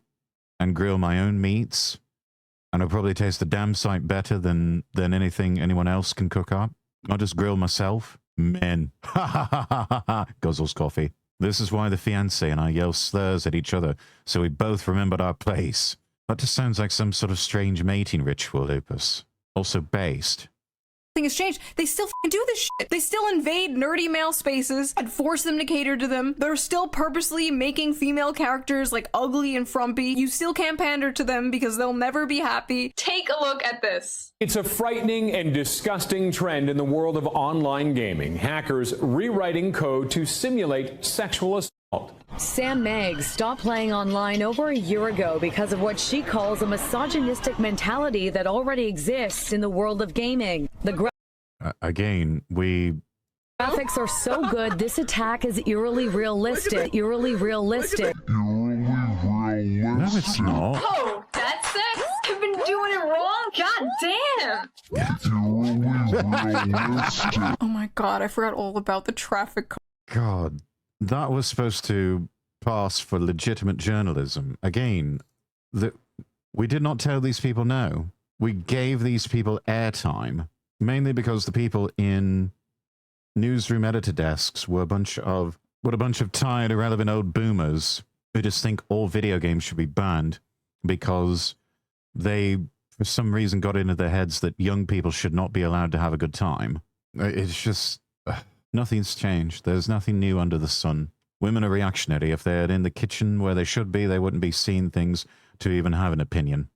and grill my own meats, and it'll probably taste a damn sight better than anything anyone else can cook up. I'll just grill myself. Men. Ha ha ha ha ha ha. Guzzles coffee. This is why the fiancé and I yell slurs at each other, so we both remembered our place. That just sounds like some sort of strange mating ritual, Lupus. Also based. Nothing has changed. They still do this shit. They still invade nerdy male spaces and force them to cater to them. They're still purposely making female characters like ugly and frumpy. You still can't pander to them because they'll never be happy. Take a look at this. It's a frightening and disgusting trend in the world of online gaming. Hackers rewriting code to simulate sexual assault. Sam Meggs stopped playing online over a year ago because of what she calls a misogynistic mentality that already exists in the world of gaming. The Again, graphics are so good, this attack is eerily realistic. Eerily realistic. no, it's not. Oh, that's sex? I've been doing it wrong? God damn. Oh my god, I forgot all about the traffic. God, that was supposed to pass for legitimate journalism. Again, we did not tell these people no. We gave these people airtime, mainly because the people in newsroom editor desks were a bunch of tired, irrelevant old boomers who just think all video games should be banned because they, for some reason, got into their heads that young people should not be allowed to have a good time. It's just... nothing's changed. There's nothing new under the sun. Women are reactionary. If they're in the kitchen where they should be, they wouldn't be seeing things to even have an opinion.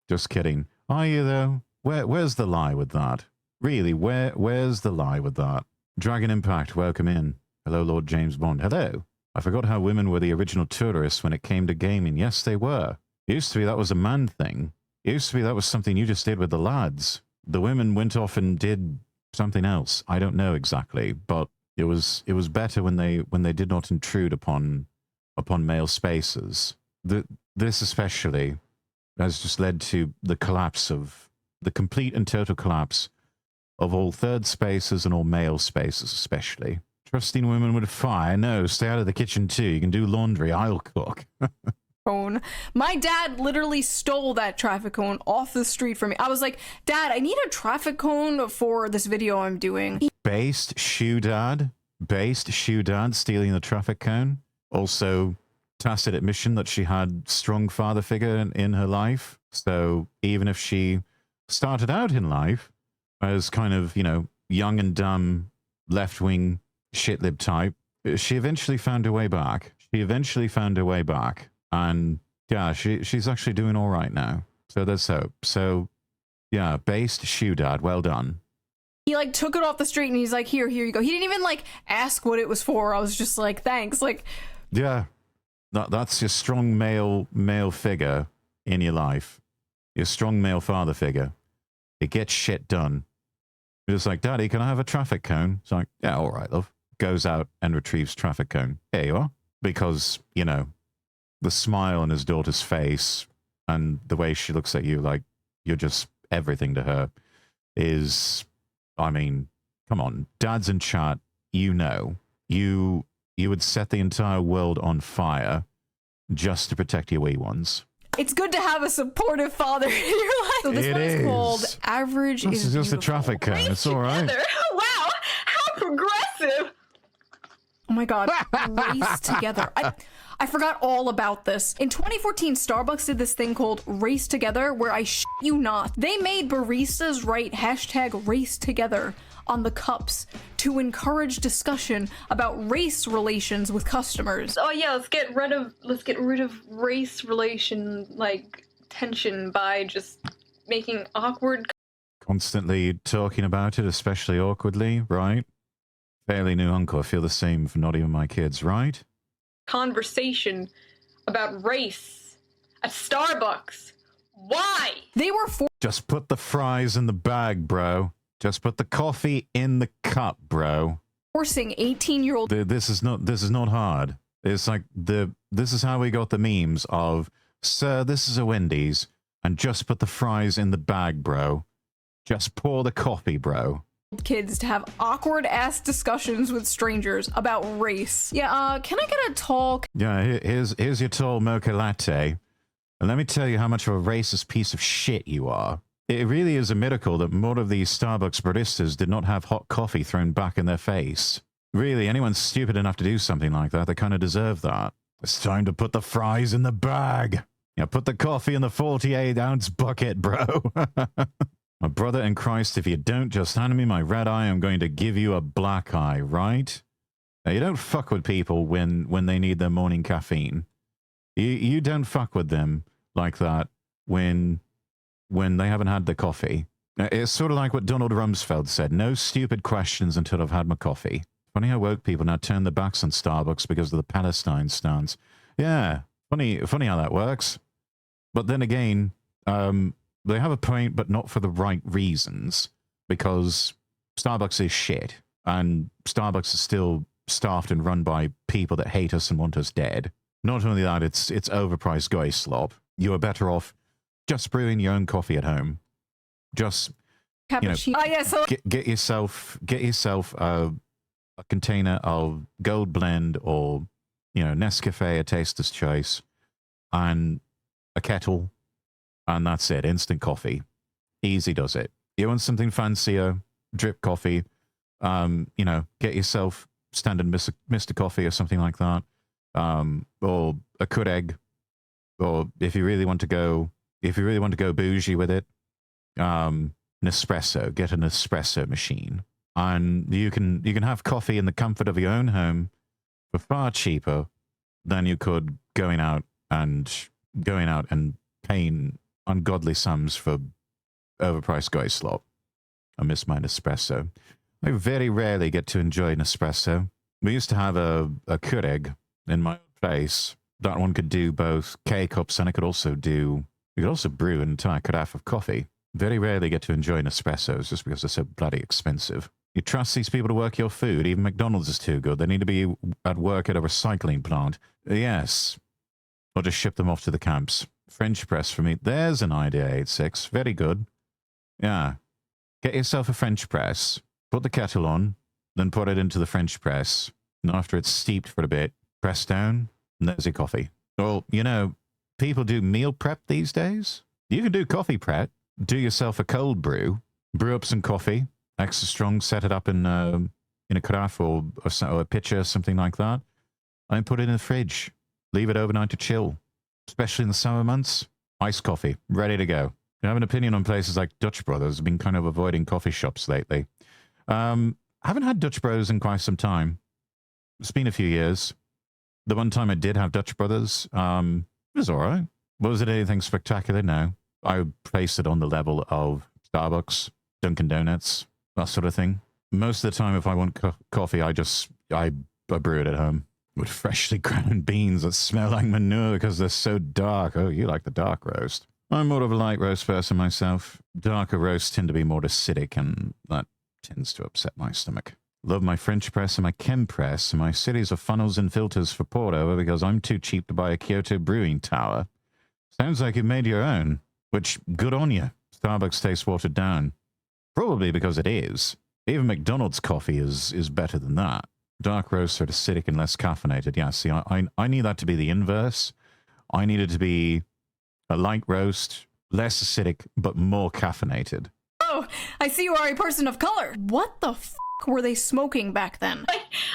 Just kidding. Are you, though? Where's the lie with that? Really, where's the lie with that? Dragon Impact, welcome in. Hello, Lord James Bond. Hello. I forgot how women were the original tourists when it came to gaming. Yes, they were. It used to be that was a man thing. It used to be that was something you just did with the lads. The women went off and did something else. I don't know exactly, but it was better when they did not intrude upon male spaces. This especially has just led to the complete and total collapse of all third spaces and all male spaces, especially. Trusting women with fire. No, stay out of the kitchen too. You can do laundry. I'll cook. Cone. My dad literally stole that traffic cone off the street from me. I was like, Dad, I need a traffic cone for this video I'm doing. Based Shoe0nHead stealing the traffic cone. Also, tacit admission that she had strong father figure in her life. So even if she started out in life as kind of, young and dumb, left-wing shitlib type, she eventually found her way back. And yeah, she's actually doing all right now. So there's hope. So yeah, based Shoe0nHead, well done. He took it off the street and he's like, here you go. He didn't even ask what it was for. I was just like, thanks. Yeah, that's your strong male figure in your life. Your strong male father figure. It gets shit done. You're just like, Daddy, can I have a traffic cone? It's like, yeah, all right, love. Goes out and retrieves traffic cone. Here you are. Because, the smile on his daughter's face and the way she looks at you like you're just everything to her is, I mean, come on, dads in chat, you would set the entire world on fire just to protect your wee ones. It's good to have a supportive father in your life. So this one is called Average This is just Beautiful. a traffic cone. It's all right. Wow, how progressive. Oh my god, Race Together. I forgot all about this. In 2014, Starbucks did this thing called Race Together, where I shit you not, they made baristas write hashtag Race Together on the cups to encourage discussion about race relations with customers. Oh yeah, let's get rid of race relation tension by just making awkward. Constantly talking about it, especially awkwardly, right? Fairly new uncle. I feel the same for not even my kids, right? Conversation about race at Starbucks. Why? They were Just put the fries in the bag, bro. Just put the coffee in the cup, bro. forcing 18-year-old. This is not hard. It's like this is how we got the memes of, sir, this is a Wendy's, and just put the fries in the bag, bro. Just pour the coffee, bro. kids to have awkward ass discussions with strangers about race. Yeah, can I get a tall? Yeah, here's your tall mocha latte. And let me tell you how much of a racist piece of shit you are. It really is a miracle that more of these Starbucks baristas did not have hot coffee thrown back in their face. Really, anyone stupid enough to do something like that, they kind of deserve that. It's time to put the fries in the bag. Yeah, put the coffee in the 48-ounce bucket, bro. My brother in Christ, if you don't just hand me my red eye, I'm going to give you a black eye, right? Now, you don't fuck with people when they need their morning caffeine. You don't fuck with them like that when they haven't had the coffee. It's sort of like what Donald Rumsfeld said, no stupid questions until I've had my coffee. Funny how woke people now turn their backs on Starbucks because of the Palestine stance. Yeah, funny how that works. But then again, they have a point, but not for the right reasons, because Starbucks is shit, and Starbucks is still staffed and run by people that hate us and want us dead. Not only that, it's overpriced guy slop. You are better off just brewing your own coffee at home. Just, Cappuccino. get yourself a container of Gold Blend or, Nescafe, a taster's choice, and a kettle, and that's it. Instant coffee. Easy does it. You want something fancier, drip coffee, get yourself standard Mr. Coffee or something like that, or a Keurig, or if you really want to go bougie with it, Nespresso. Get an espresso machine, and you can have coffee in the comfort of your own home for far cheaper than you could going out and paying ungodly sums for overpriced guy slop. I miss my Nespresso. I very rarely get to enjoy Nespresso. We used to have a Keurig in my place. That one could do both K-cups, and you could also brew an entire carafe of coffee. Very rarely get to enjoy Nespressos just because they're so bloody expensive. You trust these people to work your food. Even McDonald's is too good. They need to be at work at a recycling plant. Yes. Or just ship them off to the camps. French press for me. There's an idea, 86. Very good. Yeah. Get yourself a French press. Put the kettle on. Then put it into the French press. And after it's steeped for a bit, press down. And there's your coffee. Well, people do meal prep these days. You can do coffee prep. Do yourself a cold brew. Brew up some coffee. Extra strong. Set it up in a carafe or a pitcher, something like that. And put it in the fridge. Leave it overnight to chill. Especially in the summer months. Iced coffee. Ready to go. I have an opinion on places like Dutch Brothers. I've been kind of avoiding coffee shops lately. I haven't had Dutch Brothers in quite some time. It's been a few years. The one time I did have Dutch Brothers, it was all right. Was it anything spectacular? No. I would place it on the level of Starbucks, Dunkin' Donuts, that sort of thing. Most of the time, if I want coffee, I brew it at home with freshly ground beans that smell like manure because they're so dark. Oh, you like the dark roast. I'm more of a light roast person myself. Darker roasts tend to be more acidic, and that tends to upset my stomach. Love my French press and my chem press and my series of funnels and filters for pour over because I'm too cheap to buy a Kyoto brewing tower. Sounds like you made your own, which, good on you. Starbucks tastes watered down. Probably because it is. Even McDonald's coffee is better than that. Dark roasts are acidic and less caffeinated. Yeah, see, I need that to be the inverse. I need it to be a light roast, less acidic, but more caffeinated. Oh, I see you are a person of color. What the f*** were they smoking back then?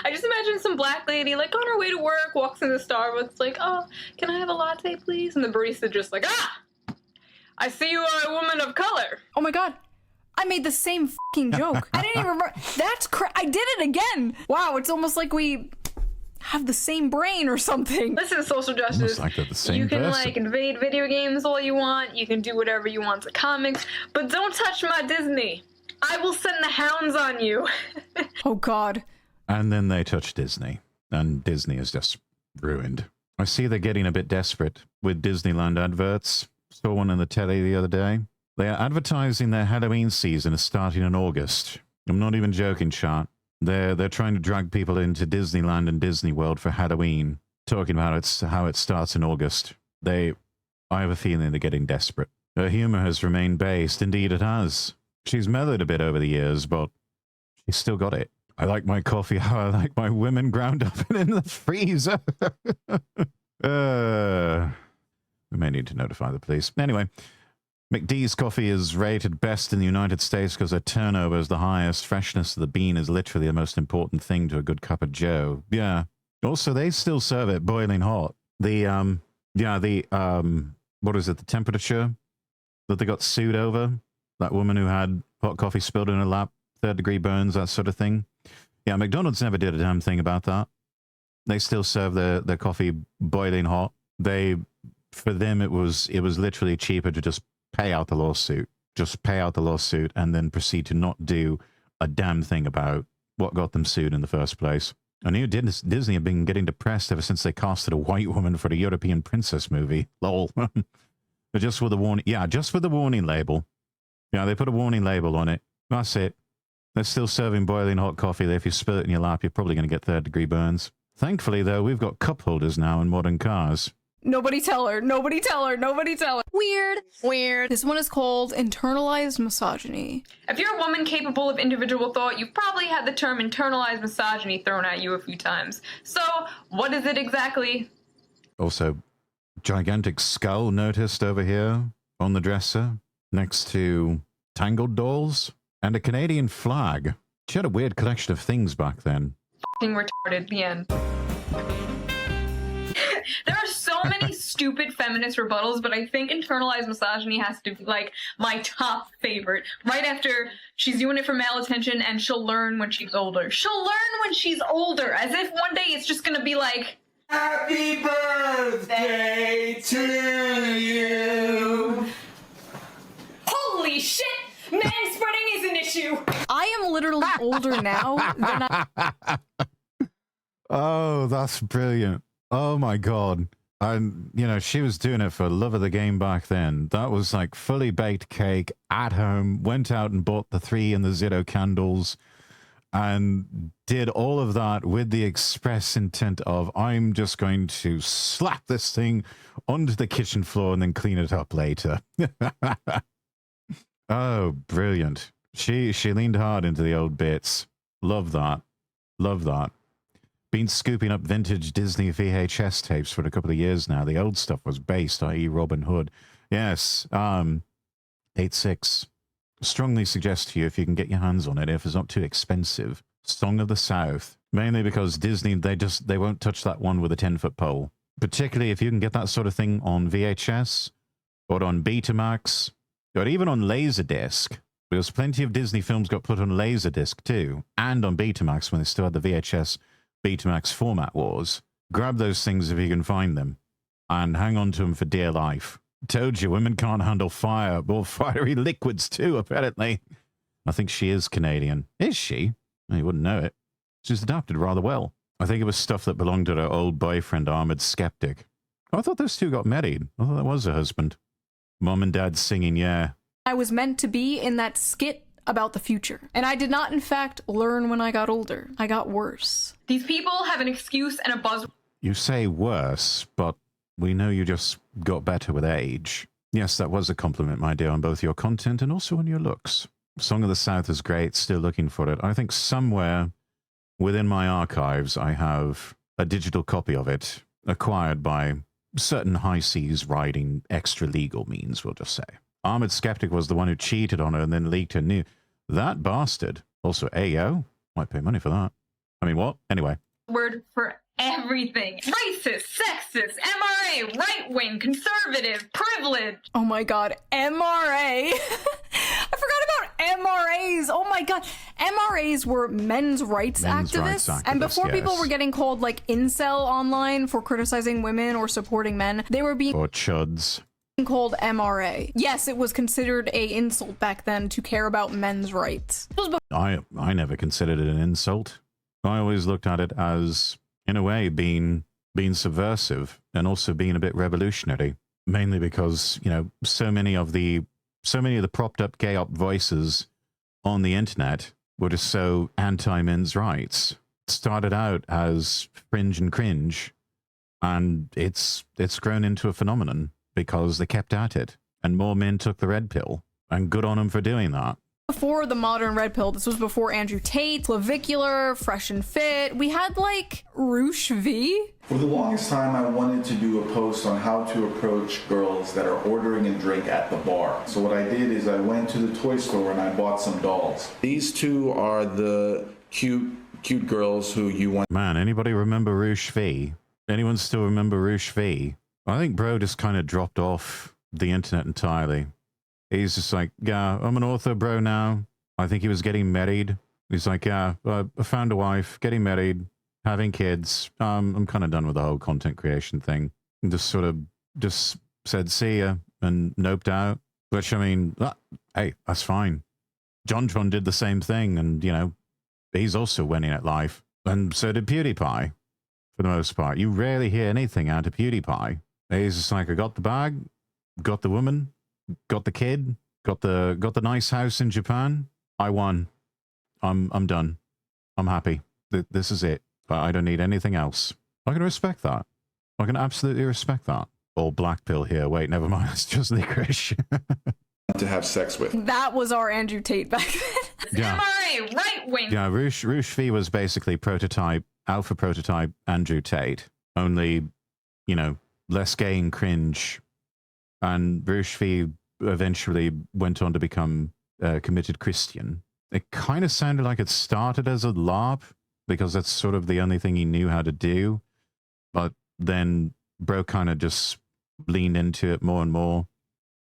I just imagine some black lady, on her way to work, walks into Starbucks, oh, can I have a latte, please? And the barista just I see you are a woman of color. Oh my god. I made the same fucking joke. I didn't even remember. I did it again. Wow, it's almost like we have the same brain or something. This is social justice. Like the same you can person. invade video games all you want. You can do whatever you want to comics, but don't touch my Disney. I will send the hounds on you. Oh god. And then they touch Disney, and Disney is just ruined. I see they're getting a bit desperate with Disneyland adverts. Saw one on the telly the other day. They are advertising their Halloween season is starting in August. I'm not even joking, chat. They're trying to drag people into Disneyland and Disney World for Halloween, talking about how it starts in August. I have a feeling they're getting desperate. Her humor has remained based. Indeed, it has. She's mellowed a bit over the years, but He's still got it. I like my coffee how I like my women ground up and in the freezer. We may need to notify the police. Anyway, McD's coffee is rated best in the United States because their turnover is the highest. Freshness of the bean is literally the most important thing to a good cup of joe. Yeah. Also, they still serve it boiling hot. What is it? The temperature that they got sued over? That woman who had hot coffee spilled in her lap, 3rd-degree burns, that sort of thing. Yeah, McDonald's never did a damn thing about that. They still serve their coffee boiling hot. For them, it was literally cheaper to just pay out the lawsuit. Just pay out the lawsuit and then proceed to not do a damn thing about what got them sued in the first place. I knew Disney had been getting depressed ever since they casted a white woman for the European princess movie. Lol. But just with the warning, just with the warning label. Yeah, they put a warning label on it. That's it. They're still serving boiling hot coffee there. If you spill it in your lap, you're probably going to get 3rd-degree burns. Thankfully, though, we've got cup holders now in modern cars. Nobody tell her. Nobody tell her. Nobody tell her. Weird. Weird. This one is called Internalized Misogyny. If you're a woman capable of individual thought, you've probably had the term internalized misogyny thrown at you a few times. So, what is it exactly? Also, gigantic skull noticed over here on the dresser, next to Tangled dolls and a Canadian flag. She had a weird collection of things back then. F***ing retarded, the end. There are so many stupid feminist rebuttals, but I think internalized misogyny has to be, like, my top favorite. Right after she's doing it for male attention and she'll learn when she's older. She'll learn when she's older, as if one day it's just gonna be like, Happy birthday to you. Holy shit! Manspreading is an issue! I am literally older now than I... Oh, that's brilliant. Oh my god. And, you know, she was doing it for love of the game back then. That was like fully baked cake at home, went out and bought the 3 and the 0 candles and did all of that with the express intent of, I'm just going to slap this thing onto the kitchen floor and then clean it up later. Oh, brilliant. She leaned hard into the old bits. Love that. Love that. Been scooping up vintage Disney VHS tapes for a couple of years now. The old stuff was based, i.e. Robin Hood. Yes, 8.6. Strongly suggest to you, if you can get your hands on it, if it's not too expensive, Song of the South. Mainly because Disney, they won't touch that one with a 10-foot pole. Particularly if you can get that sort of thing on VHS, or on Betamax, or even on Laserdisc. Because plenty of Disney films got put on Laserdisc too, and on Betamax when they still had the VHS Betamax format wars. Grab those things if you can find them, and hang on to them for dear life. Told you, women can't handle fire, or fiery liquids too, apparently. I think she is Canadian. Is she? Oh, you wouldn't know it. She's adapted rather well. I think it was stuff that belonged to her old boyfriend, Armored Skeptic. Oh, I thought those two got married. I thought that was her husband. Mom and dad singing, yeah. I was meant to be in that skit about the future. And I did not, in fact, learn when I got older. I got worse. these people have an excuse and a buzz. You say worse, but we know you just got better with age. Yes, that was a compliment, my dear, on both your content and also on your looks. Song of the South is great, still looking for it. I think somewhere within my archives I have a digital copy of it, acquired by certain high seas riding extra legal means, we'll just say. Armored Skeptic was the one who cheated on her and then leaked her new. That bastard. Also, AO. Might pay money for that. I mean, what? Anyway. Word for everything. Racist, sexist, MRA, right-wing, conservative, privileged. Oh my god, MRA. I forgot about MRAs. Oh my god. MRAs were men's rights activists. And before people were getting called like incel online for criticizing women or supporting men, they were being... Or chuds. Called MRA. Yes, it was considered a insult back then to care about men's rights. I never considered it an insult. I always looked at it as, in a way, being subversive and also being a bit revolutionary. Mainly because, you know, so many of the propped up gay op voices on the internet were just so anti-men's rights. It started out as fringe and cringe, and it's grown into a phenomenon because they kept at it, and more men took the red pill, and good on them for doing that. before the modern red pill. This was before Andrew Tate, clavicular, fresh and fit. We had like Roosh V. For the longest time, I wanted to do a post on how to approach girls that are ordering a drink at the bar. So what I did is I went to the toy store and I bought some dolls. These two are the cute girls who you want. Man, anybody remember Roosh V? Anyone still remember Roosh V? I think bro just kind of dropped off the internet entirely. He's just like, yeah, I'm an author bro now. I think he was getting married. He's like, yeah, I found a wife, getting married, having kids. I'm kind of done with the whole content creation thing. And just sort of just said, see ya, and noped out. Which, I mean, hey, that's fine. John did the same thing, and, you know, he's also winning at life. And so did PewDiePie, for the most part. You rarely hear anything out of PewDiePie. He's just like, I got the bag, got the woman, got the kid, got the nice house in Japan. I won. I'm done. I'm happy. This is it. I don't need anything else. I can respect that. I can absolutely respect that. All black pill here. Wait, never mind. It's just licorice. To have sex with. That was our Andrew Tate back then. Yeah. MRA, right wing. Yeah, Roosh V was basically alpha prototype Andrew Tate. Only, you know, less gay and cringe. And Roosh V eventually went on to become a committed Christian. It kind of sounded like it started as a LARP, because that's sort of the only thing he knew how to do. But then bro kind of just leaned into it more and more,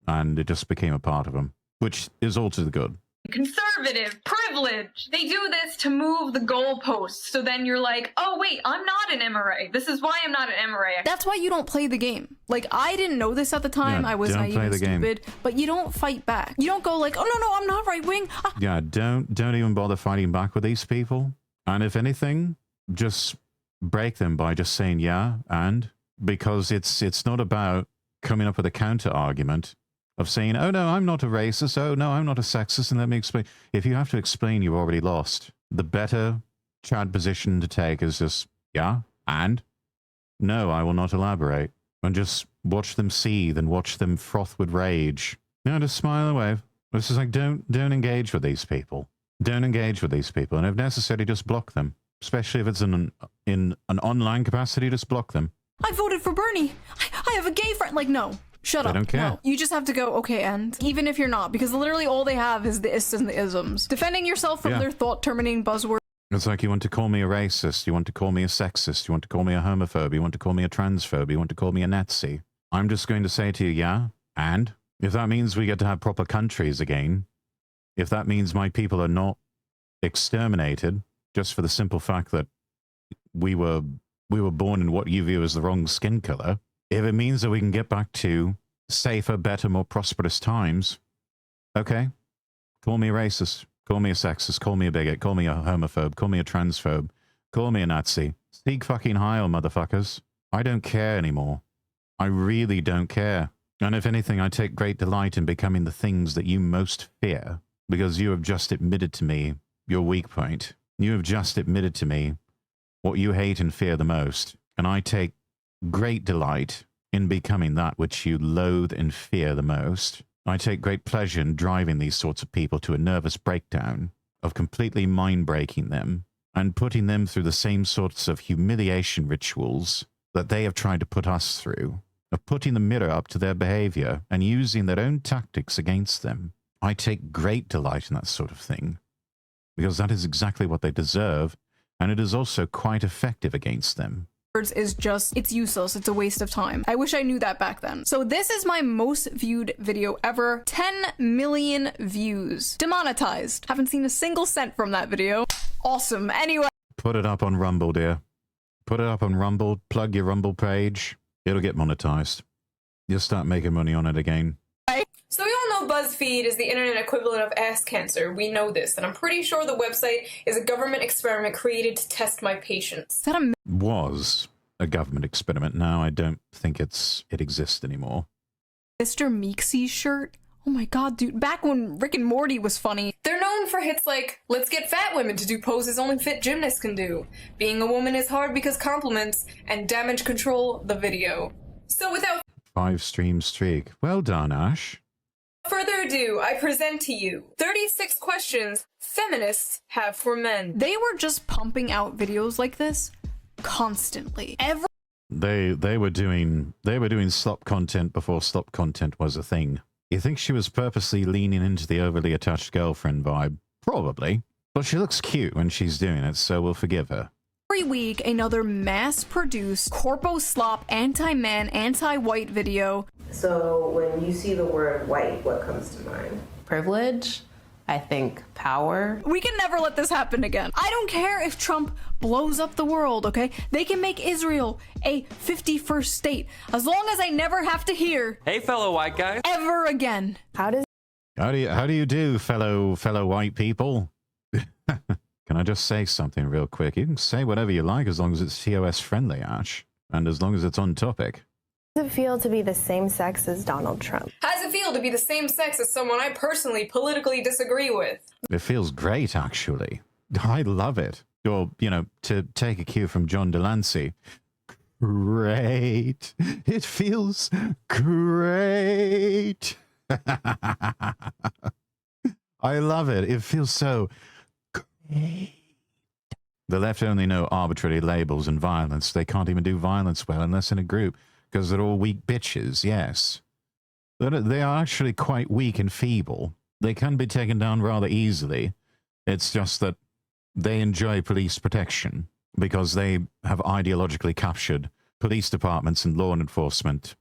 and it just became a part of him, which is all to the good. Conservative, privilege. They do this to move the goalposts. So then you're like, oh wait, I'm not an MRA. This is why I'm not an MRA. That's why you don't play the game. Like, I didn't know this at the time. Yeah, I was naive and stupid. But you don't fight back. You don't go like, oh no, I'm not right wing. Yeah, don't even bother fighting back with these people. And if anything, just break them by just saying yeah, and because it's not about coming up with a counter argument of saying, oh no, I'm not a racist, oh no, I'm not a sexist, and let me explain. If you have to explain, you've already lost. The better Chad position to take is just, yeah, and? No, I will not elaborate. And just watch them seethe and watch them froth with rage. No, just smile and wave. It's just like, don't engage with these people. Don't engage with these people, and if necessary, just block them. Especially if it's in an online capacity, just block them. I voted for Bernie. I have a gay friend. Like, no. Shut up. They don't care. No. You just have to go, okay, and even if you're not, because literally all they have is the ists and the isms. Defending yourself from their thought-terminating buzzwords. It's like, you want to call me a racist, you want to call me a sexist, you want to call me a homophobe, you want to call me a transphobe, you want to call me a Nazi. I'm just going to say to you, yeah, and? If that means we get to have proper countries again, if that means my people are not exterminated, just for the simple fact that we were born in what you view as the wrong skin color, if it means that we can get back to safer, better, more prosperous times, okay, call me a racist, call me a sexist, call me a bigot, call me a homophobe, call me a transphobe, call me a Nazi. Speak fucking Heil, motherfuckers. I don't care anymore. I really don't care. And if anything, I take great delight in becoming the things that you most fear, because you have just admitted to me your weak point. You have just admitted to me what you hate and fear the most, and I take great delight in becoming that which you loathe and fear the most. I take great pleasure in driving these sorts of people to a nervous breakdown, of completely mind-breaking them, and putting them through the same sorts of humiliation rituals that they have tried to put us through, of putting the mirror up to their behavior and using their own tactics against them. I take great delight in that sort of thing, because that is exactly what they deserve, and it is also quite effective against them. Is just, it's useless, it's a waste of time. I wish I knew that back then. So this is my most viewed video ever. 10 million views. Demonetized. Haven't seen a single cent from that video. Awesome. Anyway. Put it up on Rumble, dear. Put it up on Rumble. Plug your Rumble page. It'll get monetized. You'll start making money on it again. So we all know BuzzFeed is the internet equivalent of ass cancer. We know this, and I'm pretty sure the website is a government experiment created to test my patience. Is that a was a government experiment. Now I don't think it exists anymore. Mr. Meeksy's shirt? Oh my god, dude. Back when Rick and Morty was funny. They're known for hits like, let's get fat women to do poses only fit gymnasts can do. Being a woman is hard because compliments, and damage control the video. So without 5-stream streak. Well done, Ash. Further ado, I present to you 36 questions feminists have for men. They were just pumping out videos like this constantly. They were doing slop content before slop content was a thing. You think she was purposely leaning into the overly attached girlfriend vibe? Probably. But she looks cute when she's doing it, so we'll forgive her. Every week, another mass-produced, corpo-slop, anti-man, anti-white video. So when you see the word white, what comes to mind? Privilege, I think power. We can never let this happen again. I don't care if Trump blows up the world, okay? They can make Israel a 51st state, as long as I never have to hear, hey fellow white guys, ever again. How do you do, fellow white people? Can I just say something real quick? You can say whatever you like as long as it's TOS friendly, Ash, and as long as it's on topic. How does it feel to be the same sex as Donald Trump? How does it feel to be the same sex as someone I personally politically disagree with? It feels great, actually. I love it. Or, you know, to take a cue from John Delancey, great. It feels great. I love it. It feels so great. The left only know arbitrary labels and violence. They can't even do violence well unless in a group, because they're all weak bitches, yes. They are actually quite weak and feeble. They can be taken down rather easily. It's just that they enjoy police protection because they have ideologically captured police departments and law enforcement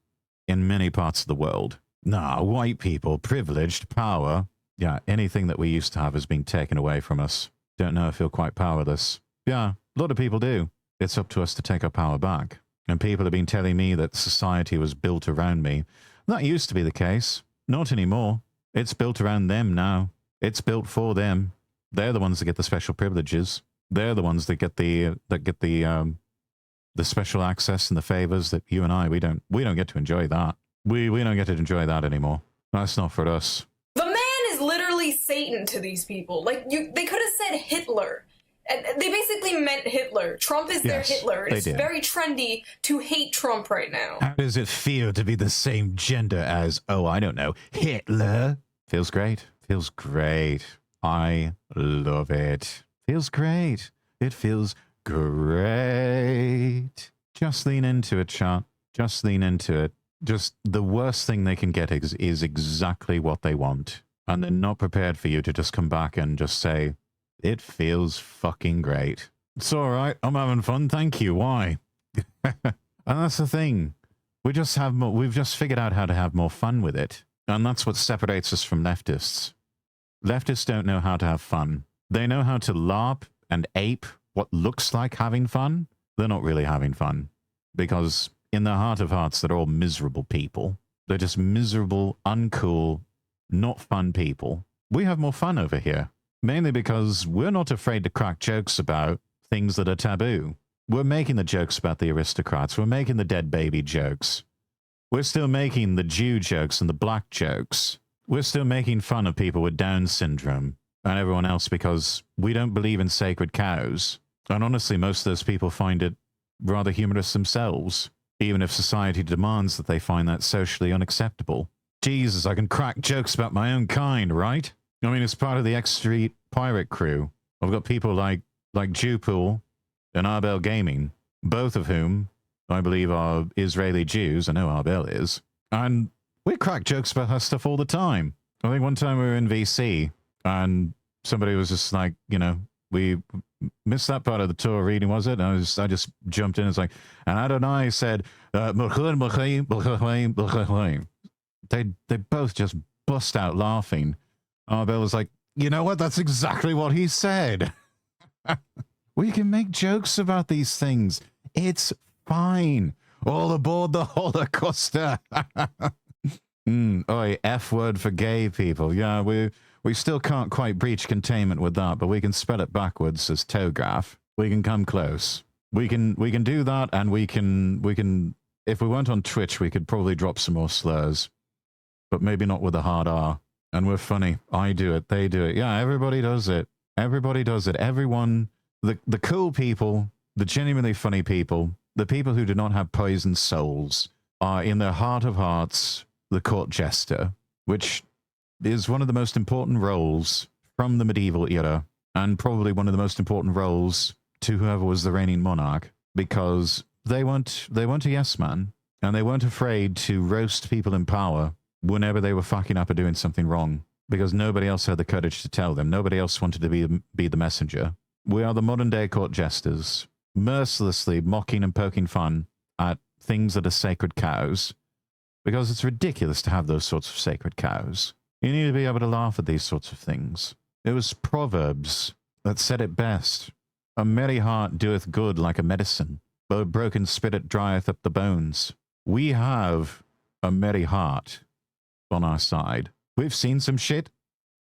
in many parts of the world. Nah, white people, privileged, power. Yeah, anything that we used to have is being taken away from us. Don't know, I feel quite powerless. Yeah, a lot of people do. It's up to us to take our power back. And people have been telling me that society was built around me. That used to be the case. Not anymore. It's built around them now. It's built for them. They're the ones that get the special privileges. They're the ones that get the special access and the favors that you and I, we don't get to enjoy that. We don't get to enjoy that anymore. That's not for us. The man is literally Satan to these people. Like, they could have said Hitler. And they basically meant Hitler. Trump is their Hitler. It's very trendy to hate Trump right now. How does it feel to be the same gender as, oh, I don't know, Hitler? Feels great. Feels great. I love it. Feels great. It feels great. Just lean into it, chat. Just lean into it. Just the worst thing they can get is exactly what they want. And they're not prepared for you to just come back and just say, it feels fucking great. It's all right. I'm having fun. Thank you. Why? And that's the thing. We've just figured out how to have more fun with it. And that's what separates us from leftists. Leftists don't know how to have fun. They know how to LARP and ape what looks like having fun. They're not really having fun. Because in their heart of hearts, they're all miserable people. They're just miserable, uncool, not fun people. We have more fun over here. Mainly because we're not afraid to crack jokes about things that are taboo. We're making the jokes about the aristocrats. We're making the dead baby jokes. We're still making the Jew jokes and the black jokes. We're still making fun of people with Down syndrome and everyone else because we don't believe in sacred cows. And honestly, most of those people find it rather humorous themselves, even if society demands that they find that socially unacceptable. Jesus, I can crack jokes about my own kind, right? I mean, it's part of the X Street pirate crew. I've got people like Jewpool and Arbel Gaming, both of whom I believe are Israeli Jews. I know Arbel is. And we crack jokes about her stuff all the time. I think one time we were in VC and somebody was just like, you know, we missed that part of the tour reading, was it? And I just jumped in. It's like, and Adonai said, they both just bust out laughing. Arbel was like, you know what? That's exactly what he said. We can make jokes about these things. It's fine. All aboard the Holocauster. Oi, F word for gay people. Yeah, we still can't quite breach containment with that, but we can spell it backwards as towgraph. We can come close. We can do that, and we can if we weren't on Twitch, we could probably drop some more slurs. But maybe not with a hard R. And we're funny. I do it. They do it. Yeah, everybody does it. Everybody does it. Everyone, the cool people, the genuinely funny people, the people who do not have poisoned souls are in their heart of hearts the court jester, which is one of the most important roles from the medieval era, and probably one of the most important roles to whoever was the reigning monarch, because they weren't a yes man, and they weren't afraid to roast people in power whenever they were fucking up or doing something wrong, because nobody else had the courage to tell them. Nobody else wanted to be the messenger. We are the modern day court jesters, mercilessly mocking and poking fun at things that are sacred cows, because it's ridiculous to have those sorts of sacred cows. You need to be able to laugh at these sorts of things. It was Proverbs that said it best. A merry heart doeth good like a medicine, but a broken spirit drieth up the bones. We have a merry heart on our side. We've seen some shit.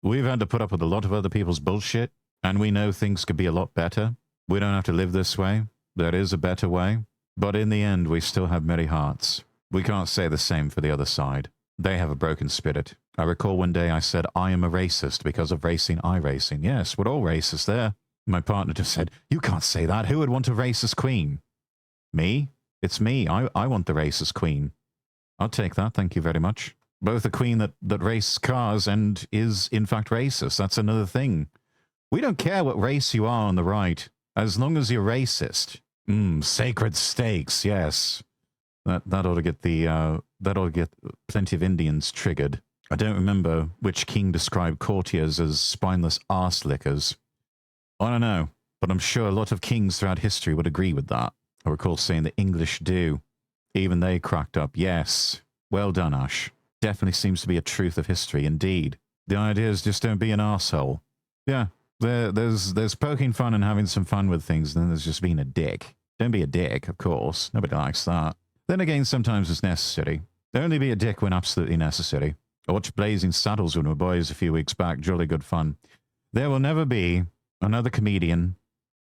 We've had to put up with a lot of other people's bullshit, and we know things could be a lot better. We don't have to live this way. There is a better way. But in the end, we still have merry hearts. We can't say the same for the other side. They have a broken spirit. I recall one day I said, I am a racist because of racing, iRacing. Yes, we're all racist there. My partner just said, you can't say that. Who would want a racist queen? Me? It's me. I want the racist queen. I'll take that. Thank you very much. Both a queen that races cars and is, in fact, racist. That's another thing. We don't care what race you are on the right, as long as you're racist. Sacred stakes, yes. That ought to get plenty of Indians triggered. I don't remember which king described courtiers as spineless arse lickers. I don't know, but I'm sure a lot of kings throughout history would agree with that. I recall saying the English do. Even they cracked up. Yes. Well done, Ash. Definitely seems to be a truth of history, indeed. The idea is just don't be an arsehole. Yeah, there's poking fun and having some fun with things, and then there's just being a dick. Don't be a dick, of course. Nobody likes that. Then again, sometimes it's necessary. Only be a dick when absolutely necessary. I watched Blazing Saddles with my boys a few weeks back. Jolly good fun. There will never be another comedian,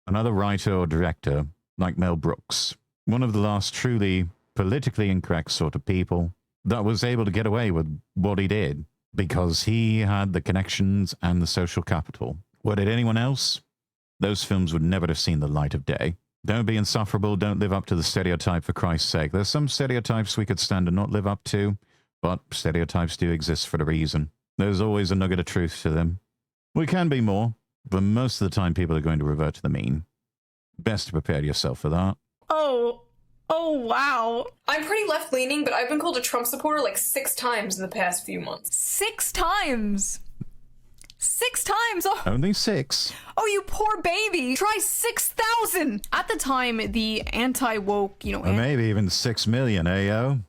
another writer or director like Mel Brooks. One of the last truly politically incorrect sort of people that was able to get away with what he did because he had the connections and the social capital. What did anyone else? Those films would never have seen the light of day. Don't be insufferable. Don't live up to the stereotype, for Christ's sake. There's some stereotypes we could stand and not live up to, but stereotypes do exist for a reason. There's always a nugget of truth to them. We can be more, but most of the time people are going to revert to the mean. Best to prepare yourself for that. Oh, wow. I'm pretty left-leaning, but I've been called a Trump supporter like 6 times in the past few months. 6 times! 6 times! Oh. Only 6? Oh, you poor baby! Try 6,000! At the time, the anti-woke, or maybe even 6 million, yo?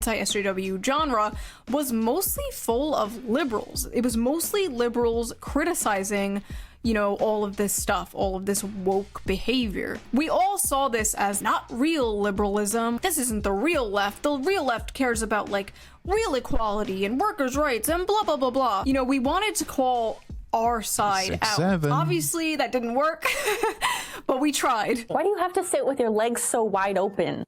Anti-SJW genre was mostly full of liberals. It was mostly liberals criticizing, all of this stuff, all of this woke behavior. We all saw this as not real liberalism. This isn't the real left. The real left cares about, real equality and workers' rights and blah, blah, blah, blah. We wanted to call our side out. 7. Obviously, that didn't work, but we tried. Why do you have to sit with your legs so wide open?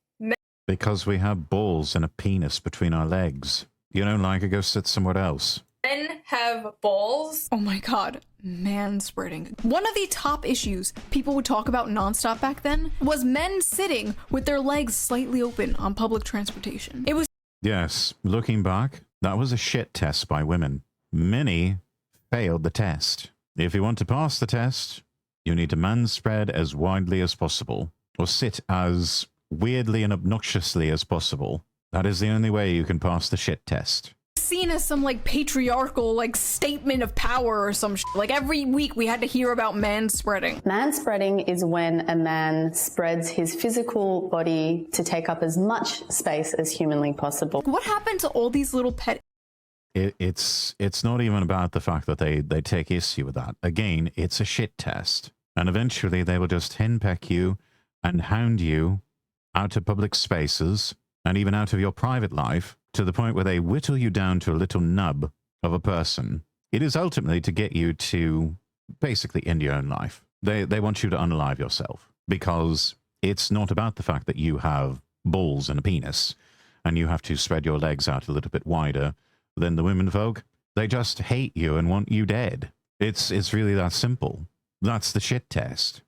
Because we have balls and a penis between our legs. You don't like it, go sit somewhere else. Men have balls. Oh my god, manspreading. One of the top issues people would talk about nonstop back then was men sitting with their legs slightly open on public transportation. It was— Yes, looking back, that was a shit test by women. Many failed the test. If you want to pass the test, you need to manspread as widely as possible, or sit as weirdly and obnoxiously as possible. That is the only way you can pass the shit test. Seen as some patriarchal statement of power or some shit. Every week we had to hear about manspreading. Manspreading is when a man spreads his physical body to take up as much space as humanly possible. What happened to all these little pet— It's not even about the fact that they take issue with that. Again, it's a shit test. And eventually they will just henpeck you and hound you out of public spaces and even out of your private life to the point where they whittle you down to a little nub of a person. It is ultimately to get you to basically end your own life. They want you to unalive yourself because it's not about the fact that you have balls and a penis and you have to spread your legs out a little bit wider than the women folk. They just hate you and want you dead. It's really that simple. That's the shit test.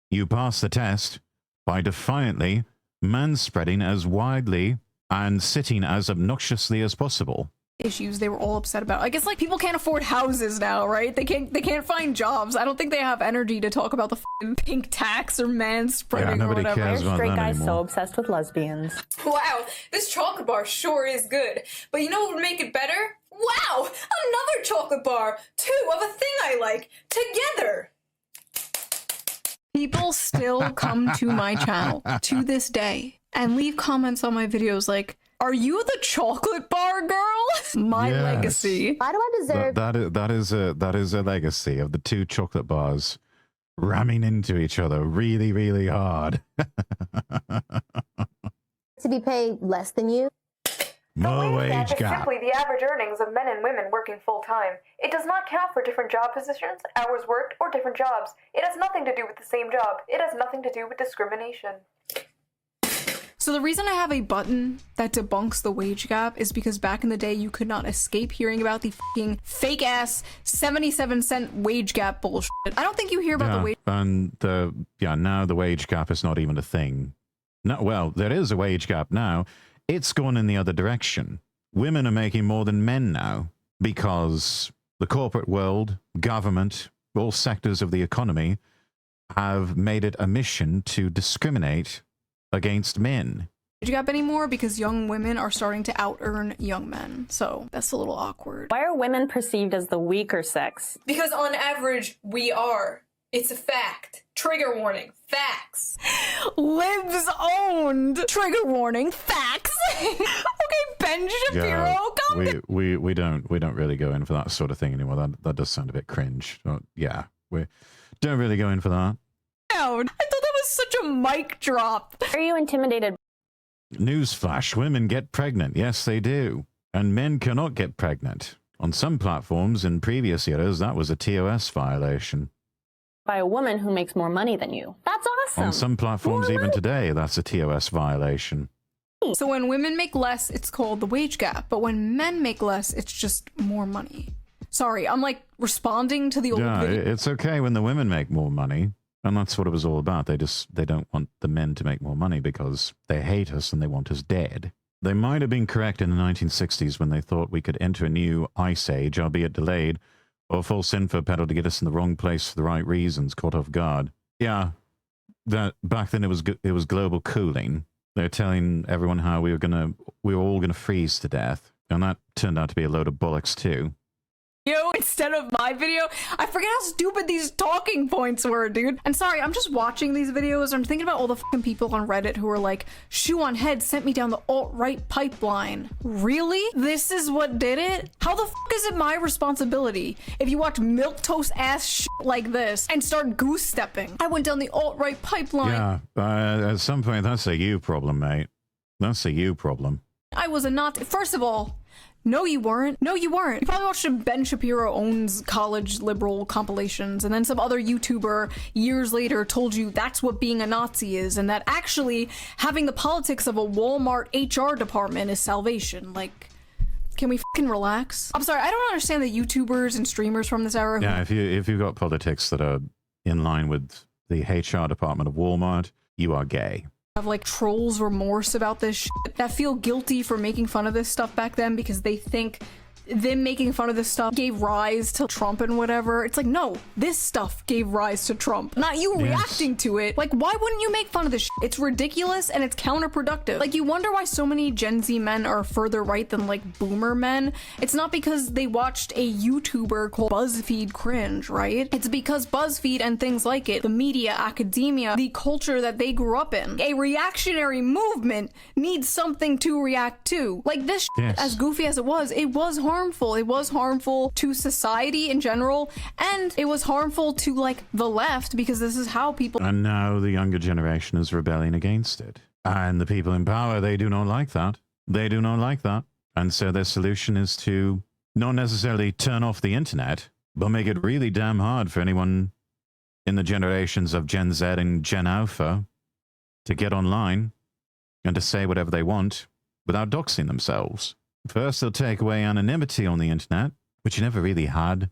You pass the test by defiantly manspreading as widely and sitting as obnoxiously as possible. issues they were all upset about. I guess like people can't afford houses now, right? They can't find jobs. I don't think they have energy to talk about the pink tax or manspreading or whatever. Cares about Straight that guys anymore. so obsessed with lesbians. Wow, this chocolate bar sure is good. But you know what would make it better? Wow, another chocolate bar. 2 of a thing I like together. People still come to my channel to this day and leave comments on my videos like, "Are you the chocolate bar girl?" My legacy. Why do I deserve that is a legacy of the 2 chocolate bars ramming into each other really, really hard. to be paid less than you? More wage Is gap. simply the average earnings of men and women working full-time. It does not count for different job positions, hours worked, or different jobs. It has nothing to do with the same job. It has nothing to do with discrimination. So the reason I have a button that debunks the wage gap is because back in the day you could not escape hearing about the fucking fake-ass 77-cent wage gap bullshit. I don't think you hear about the wage... And now the wage gap is not even a thing. No, well, there is a wage gap now. It's gone in the other direction. Women are making more than men now because the corporate world, government, all sectors of the economy have made it a mission to discriminate against men. Wage gap anymore because young women are starting to out-earn young men. So that's a little awkward. Why are women perceived as the weaker sex? Because on average, we are. It's a fact. Trigger warning. Facts. Libs owned. Trigger warning. Facts. Okay, Ben Shapiro, come down. We don't really go in for that sort of thing anymore. That does sound a bit cringe. Yeah, we don't really go in for that. I thought that was such a mic drop. Are you intimidated? Newsflash, women get pregnant. Yes, they do. And men cannot get pregnant. On some platforms in previous eras, that was a TOS violation. By a woman who makes more money than you. That's awesome. On some platforms even today, that's a TOS violation. So when women make less, it's called the wage gap. But when men make less, it's just more money. Sorry, I'm like responding to the old video. It's okay when the women make more money. And that's what it was all about. They don't want the men to make more money because they hate us and they want us dead. They might have been correct in the 1960s when they thought we could enter a new ice age, albeit delayed, or false info peddle to get us in the wrong place for the right reasons, caught off guard. Yeah, that back then it was global cooling. They were telling everyone how we were all gonna freeze to death, and that turned out to be a load of bollocks too. Instead of my video, I forget how stupid these talking points were, dude. And sorry, I'm just watching these videos. I'm thinking about all the fucking people on Reddit who are like, Shoe0nHead sent me down the alt-right pipeline. Really? This is what did it? How the fuck is it my responsibility if you watch milquetoast ass shit like this and start goose stepping? I went down the alt-right pipeline. Yeah, at some point that's a you problem, mate. That's a you problem. I was a Nazi. First of all, no, you weren't. No, you weren't. You probably watched Ben Shapiro Owns College Liberal compilations, and then some other YouTuber years later told you that's what being a Nazi is, and that actually having the politics of a Walmart HR department is salvation. Like, can we fucking relax? I'm sorry, I don't understand the YouTubers and streamers from this era. Yeah, if you've got politics that are in line with the HR department of Walmart, you are gay. Have like trolls remorse about this shit that feel guilty for making fun of this stuff back then because they think them making fun of this stuff gave rise to Trump and whatever. It's like, no, this stuff gave rise to Trump, not you reacting to it. Like, why wouldn't you make fun of this shit? It's ridiculous and it's counterproductive. Like, you wonder why so many Gen Z men are further right than like boomer men. It's not because they watched a YouTuber called BuzzFeed cringe, right? It's because BuzzFeed and things like it, the media, academia, the culture that they grew up in, a reactionary movement needs something to react to. Like this shit, as goofy as it was harmful. It was harmful to society in general, and it was harmful to like the left because this is how people. And now the younger generation is rebelling against it. And the people in power, they do not like that. They do not like that. And so their solution is to not necessarily turn off the internet, but make it really damn hard for anyone in the generations of Gen Z and Gen Alpha to get online and to say whatever they want without doxing themselves. First, they'll take away anonymity on the internet, which you never really had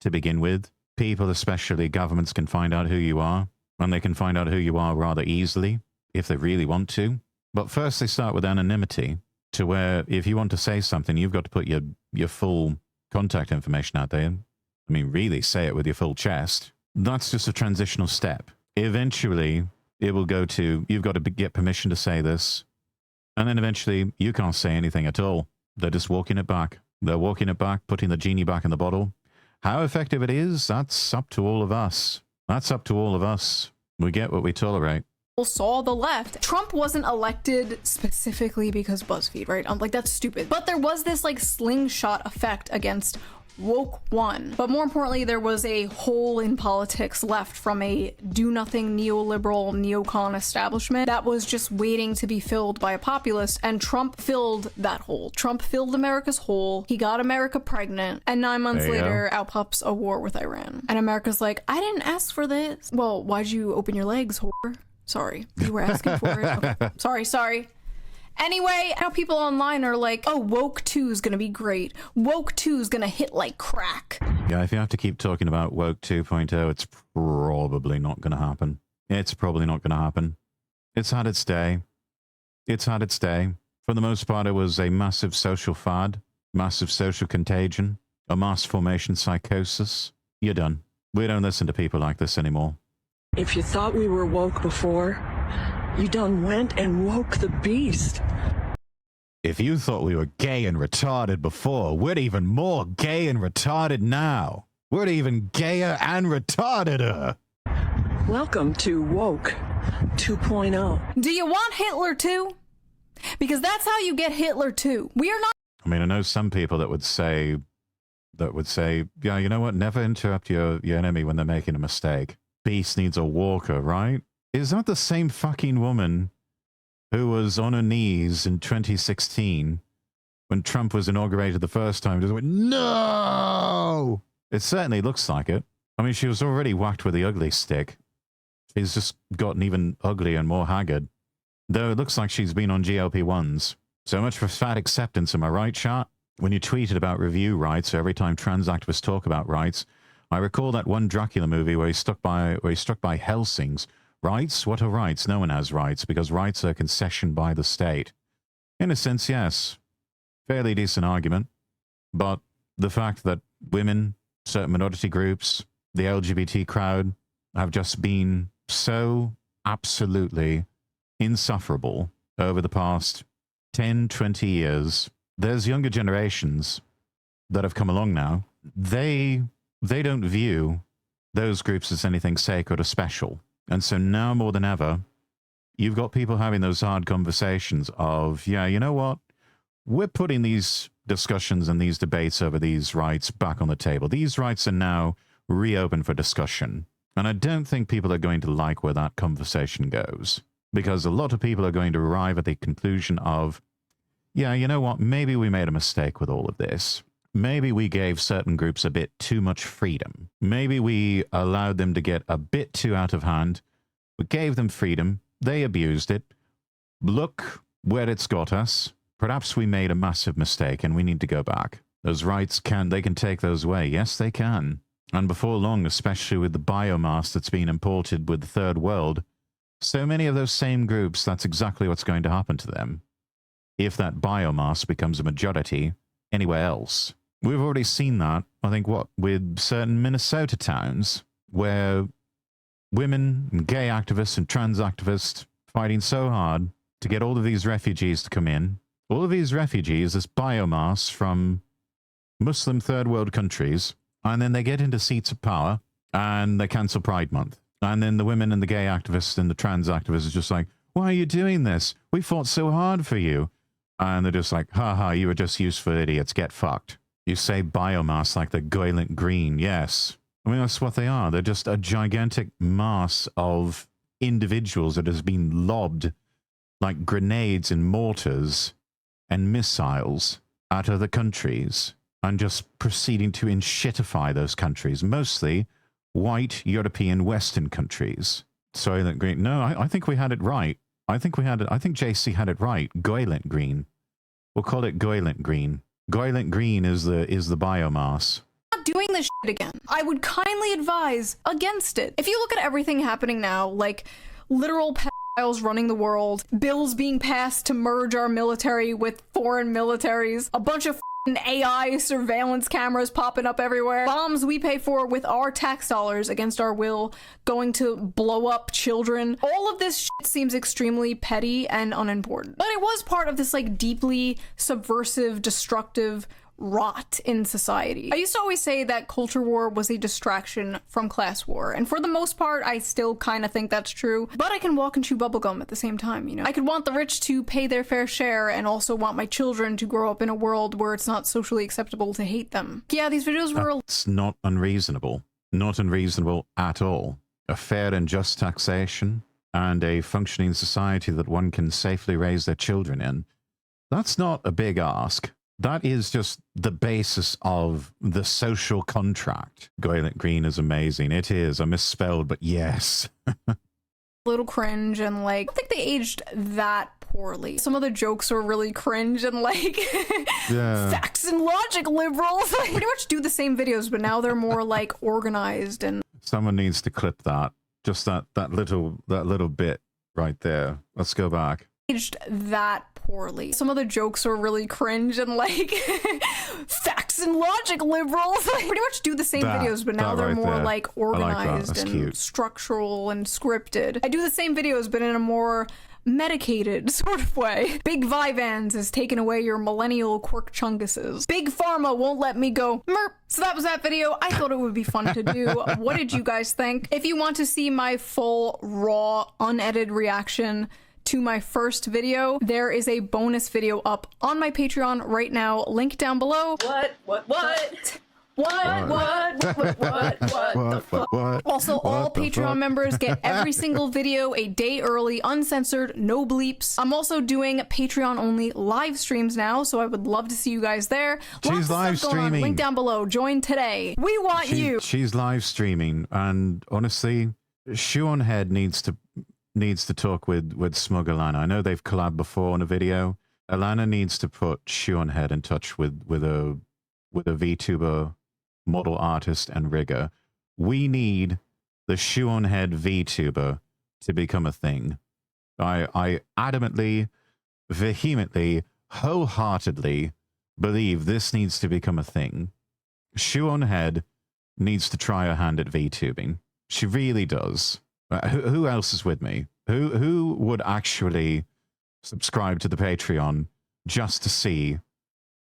to begin with. People, especially governments, can find out who you are, and they can find out who you are rather easily if they really want to. But first, they start with anonymity, to where if you want to say something, you've got to put your full contact information out there. I mean, really say it with your full chest. That's just a transitional step. Eventually, it will go to, you've got to get permission to say this. And then eventually, you can't say anything at all. They're just walking it back. They're walking it back, putting the genie back in the bottle. How effective it is, that's up to all of us. That's up to all of us. We get what we tolerate. Saw the left. Trump wasn't elected specifically because BuzzFeed, right? I'm like, that's stupid. But there was this like slingshot effect against woke one. But more importantly, there was a hole in politics left from a do-nothing neoliberal neocon establishment that was just waiting to be filled by a populist, and Trump filled that hole. Trump filled America's hole. He got America pregnant, and 9 months later, out pops a war with Iran. And America's like, I didn't ask for this. Well, why'd you open your legs, whore? Sorry, you were asking for it. Okay. Sorry. Anyway, now people online are like, oh, woke 2 is gonna be great. Woke 2 is gonna hit like crack. Yeah, if you have to keep talking about woke 2.0, it's probably not gonna happen. It's probably not gonna happen. It's had its day. It's had its day. For the most part, it was a massive social fad, massive social contagion, a mass formation psychosis. You're done. We don't listen to people like this anymore. If you thought we were woke before, you done went and woke the beast. If you thought we were gay and retarded before, we're even more gay and retarded now. We're even gayer and retardeder. Welcome to Woke 2.0. Do you want Hitler too? Because that's how you get Hitler too. We are not. I mean, I know some people that would say, yeah, you know what? Never interrupt your enemy when they're making a mistake. Beast needs a walker, right? Is that the same fucking woman who was on her knees in 2016 when Trump was inaugurated the first time? Just went, no! It certainly looks like it. I mean, she was already whacked with the ugly stick. She's just gotten even uglier and more haggard. Though it looks like she's been on GLP-1s. So much for fat acceptance, am I right, chat? When you tweeted about review rights, every time trans activists talk about rights, I recall that one Dracula movie where he's struck by Helsings. Rights? What are rights? No one has rights, because rights are concessioned by the state. In a sense, yes. Fairly decent argument. But the fact that women, certain minority groups, the LGBT crowd, have just been so absolutely insufferable over the past 10, 20 years. There's younger generations that have come along now. They don't view those groups as anything sacred or special. And so now more than ever, you've got people having those hard conversations of, yeah, you know what? We're putting these discussions and these debates over these rights back on the table. These rights are now reopened for discussion. And I don't think people are going to like where that conversation goes. Because a lot of people are going to arrive at the conclusion of, yeah, you know what? Maybe we made a mistake with all of this. Maybe we gave certain groups a bit too much freedom. Maybe we allowed them to get a bit too out of hand. We gave them freedom. They abused it. Look where it's got us. Perhaps we made a massive mistake and we need to go back. Those rights they can take those away. Yes, they can. And before long, especially with the biomass that's been imported with the third world, so many of those same groups, that's exactly what's going to happen to them. If that biomass becomes a majority anywhere else. We've already seen that, I think, with certain Minnesota towns where women and gay activists and trans activists fighting so hard to get all of these refugees to come in. All of these refugees, this biomass from Muslim third world countries, and then they get into seats of power and they cancel Pride Month. And then the women and the gay activists and the trans activists are just like, why are you doing this? We fought so hard for you. And they're just like, haha, you were just useful idiots, get fucked. You say biomass like the Goylent Green, yes. I mean, that's what they are. They're just a gigantic mass of individuals that has been lobbed like grenades and mortars and missiles at other countries and just proceeding to enshitify those countries, mostly white European Western countries. Soylent Green. No, I think we had it right. I think JC had it right. Goylent Green. We'll call it Goylent Green. Goylent Green is the biomass. Not doing this shit again. I would kindly advise against it. If you look at everything happening now, like literal pedophiles running the world, bills being passed to merge our military with foreign militaries, a bunch of AI surveillance cameras popping up everywhere, bombs we pay for with our tax dollars against our will going to blow up children. All of this shit seems extremely petty and unimportant. But it was part of this like deeply subversive, destructive rot in society. I used to always say that culture war was a distraction from class war, and for the most part I still kind of think that's true, but I can walk and chew bubblegum at the same time, you know? I could want the rich to pay their fair share and also want my children to grow up in a world where it's not socially acceptable to hate them. Yeah, these videos were— It's not unreasonable. Not unreasonable at all. A fair and just taxation and a functioning society that one can safely raise their children in. That's not a big ask. That is just the basis of the social contract. Green is amazing. It is. I misspelled, but yes. A little cringe, and like, I don't think they aged that poorly. Some of the jokes were really cringe and like, yeah. Facts and logic, liberals. They pretty much do the same videos, but now they're more like organized and— Someone needs to clip that. Just that little bit right there. Let's go back. Aged that poorly. Some of the jokes were really cringe and like, facts and logic, liberals. They pretty much do the same videos, but now they're right more there. like organized and cute. structural and scripted. I do the same videos, but in a more medicated sort of way. Big Vivans has taken away your millennial quirk chunguses. Big Pharma won't let me go merp. So that was that video. I thought it would be fun to do. What did you guys think? If you want to see my full, raw, unedited reaction to my first video, there is a bonus video up on my Patreon right now, link down below. Also, all Patreon members get every single video a day early, uncensored, no bleeps. I'm also doing Patreon only live streams now, so I would love to see you guys there. She's live streaming. Link down below. Join today. We want you. She's live streaming, and honestly, Shoe0nHead needs to talk with Smug Alana. I know they've collabed before on a video. Alana needs to put Shoe0nHead in touch with a VTuber model artist and rigger. We need the Shoe0nHead VTuber to become a thing. I adamantly, vehemently, wholeheartedly believe this needs to become a thing. Shoe0nHead needs to try her hand at VTubing. She really does. Who else is with me? Who would actually subscribe to the Patreon just to see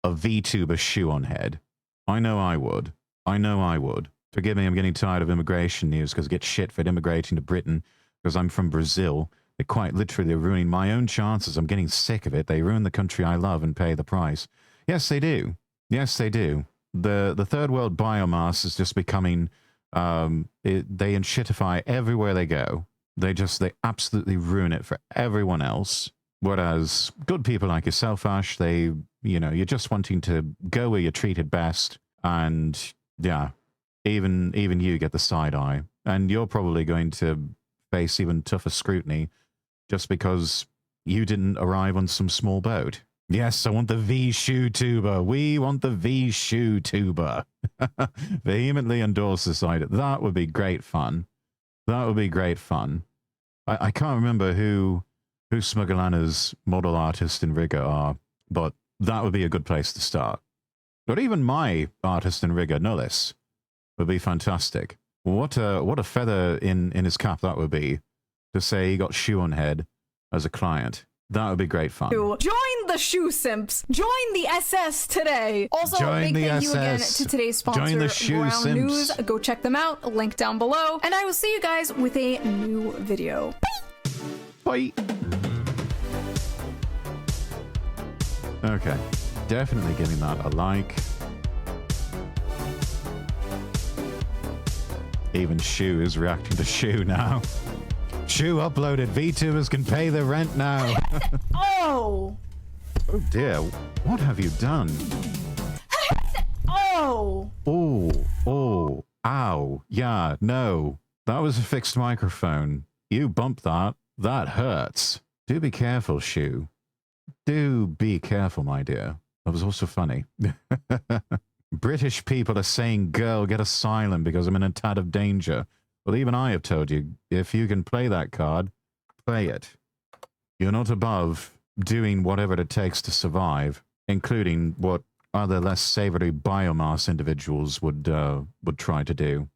a VTuber Shoe0nHead? I know I would. I know I would. Forgive me, I'm getting tired of immigration news because I get shit for immigrating to Britain because I'm from Brazil. They quite literally are ruining my own chances. I'm getting sick of it. They ruin the country I love and pay the price. Yes, they do. Yes, they do. The third world biomass is just becoming... they inshitify everywhere they go. They absolutely ruin it for everyone else. Whereas good people like yourself, Ash, you're just wanting to go where you're treated best, and yeah, even you get the side eye, and you're probably going to face even tougher scrutiny just because you didn't arrive on some small boat. Yes, I want the V-Shoe-Tuber. We want the V-Shoe-Tuber. Vehemently endorse this idea. That would be great fun. That would be great fun. I can't remember who Smug Alana's model artist and rigger are, but that would be a good place to start. But even my artist and rigger, Nullis, would be fantastic. What a feather in his cap that would be to say he got Shoe0nHead as a client. That would be great fun. Join the Shoe Simps. Join the SS today. Also, big thank you again to today's sponsor, Join the Shoe Ground Simps. News. Go check them out. Link down below. And I will see you guys with a new video. Bye. Okay. Definitely giving that a like. Even Shoe is reacting to Shoe now. Shoe uploaded. VTubers can pay the rent now. Oh! Oh dear. What have you done? Oh! Oh. Ow. Yeah, no. That was a fixed microphone. You bumped that. That hurts. Do be careful, Shoe. Do be careful, my dear. That was also funny. British people are saying, girl, get asylum because I'm in a tad of danger. Well, even I have told you, if you can play that card, play it. You're not above doing whatever it takes to survive, including what other less savory biomass individuals would try to do.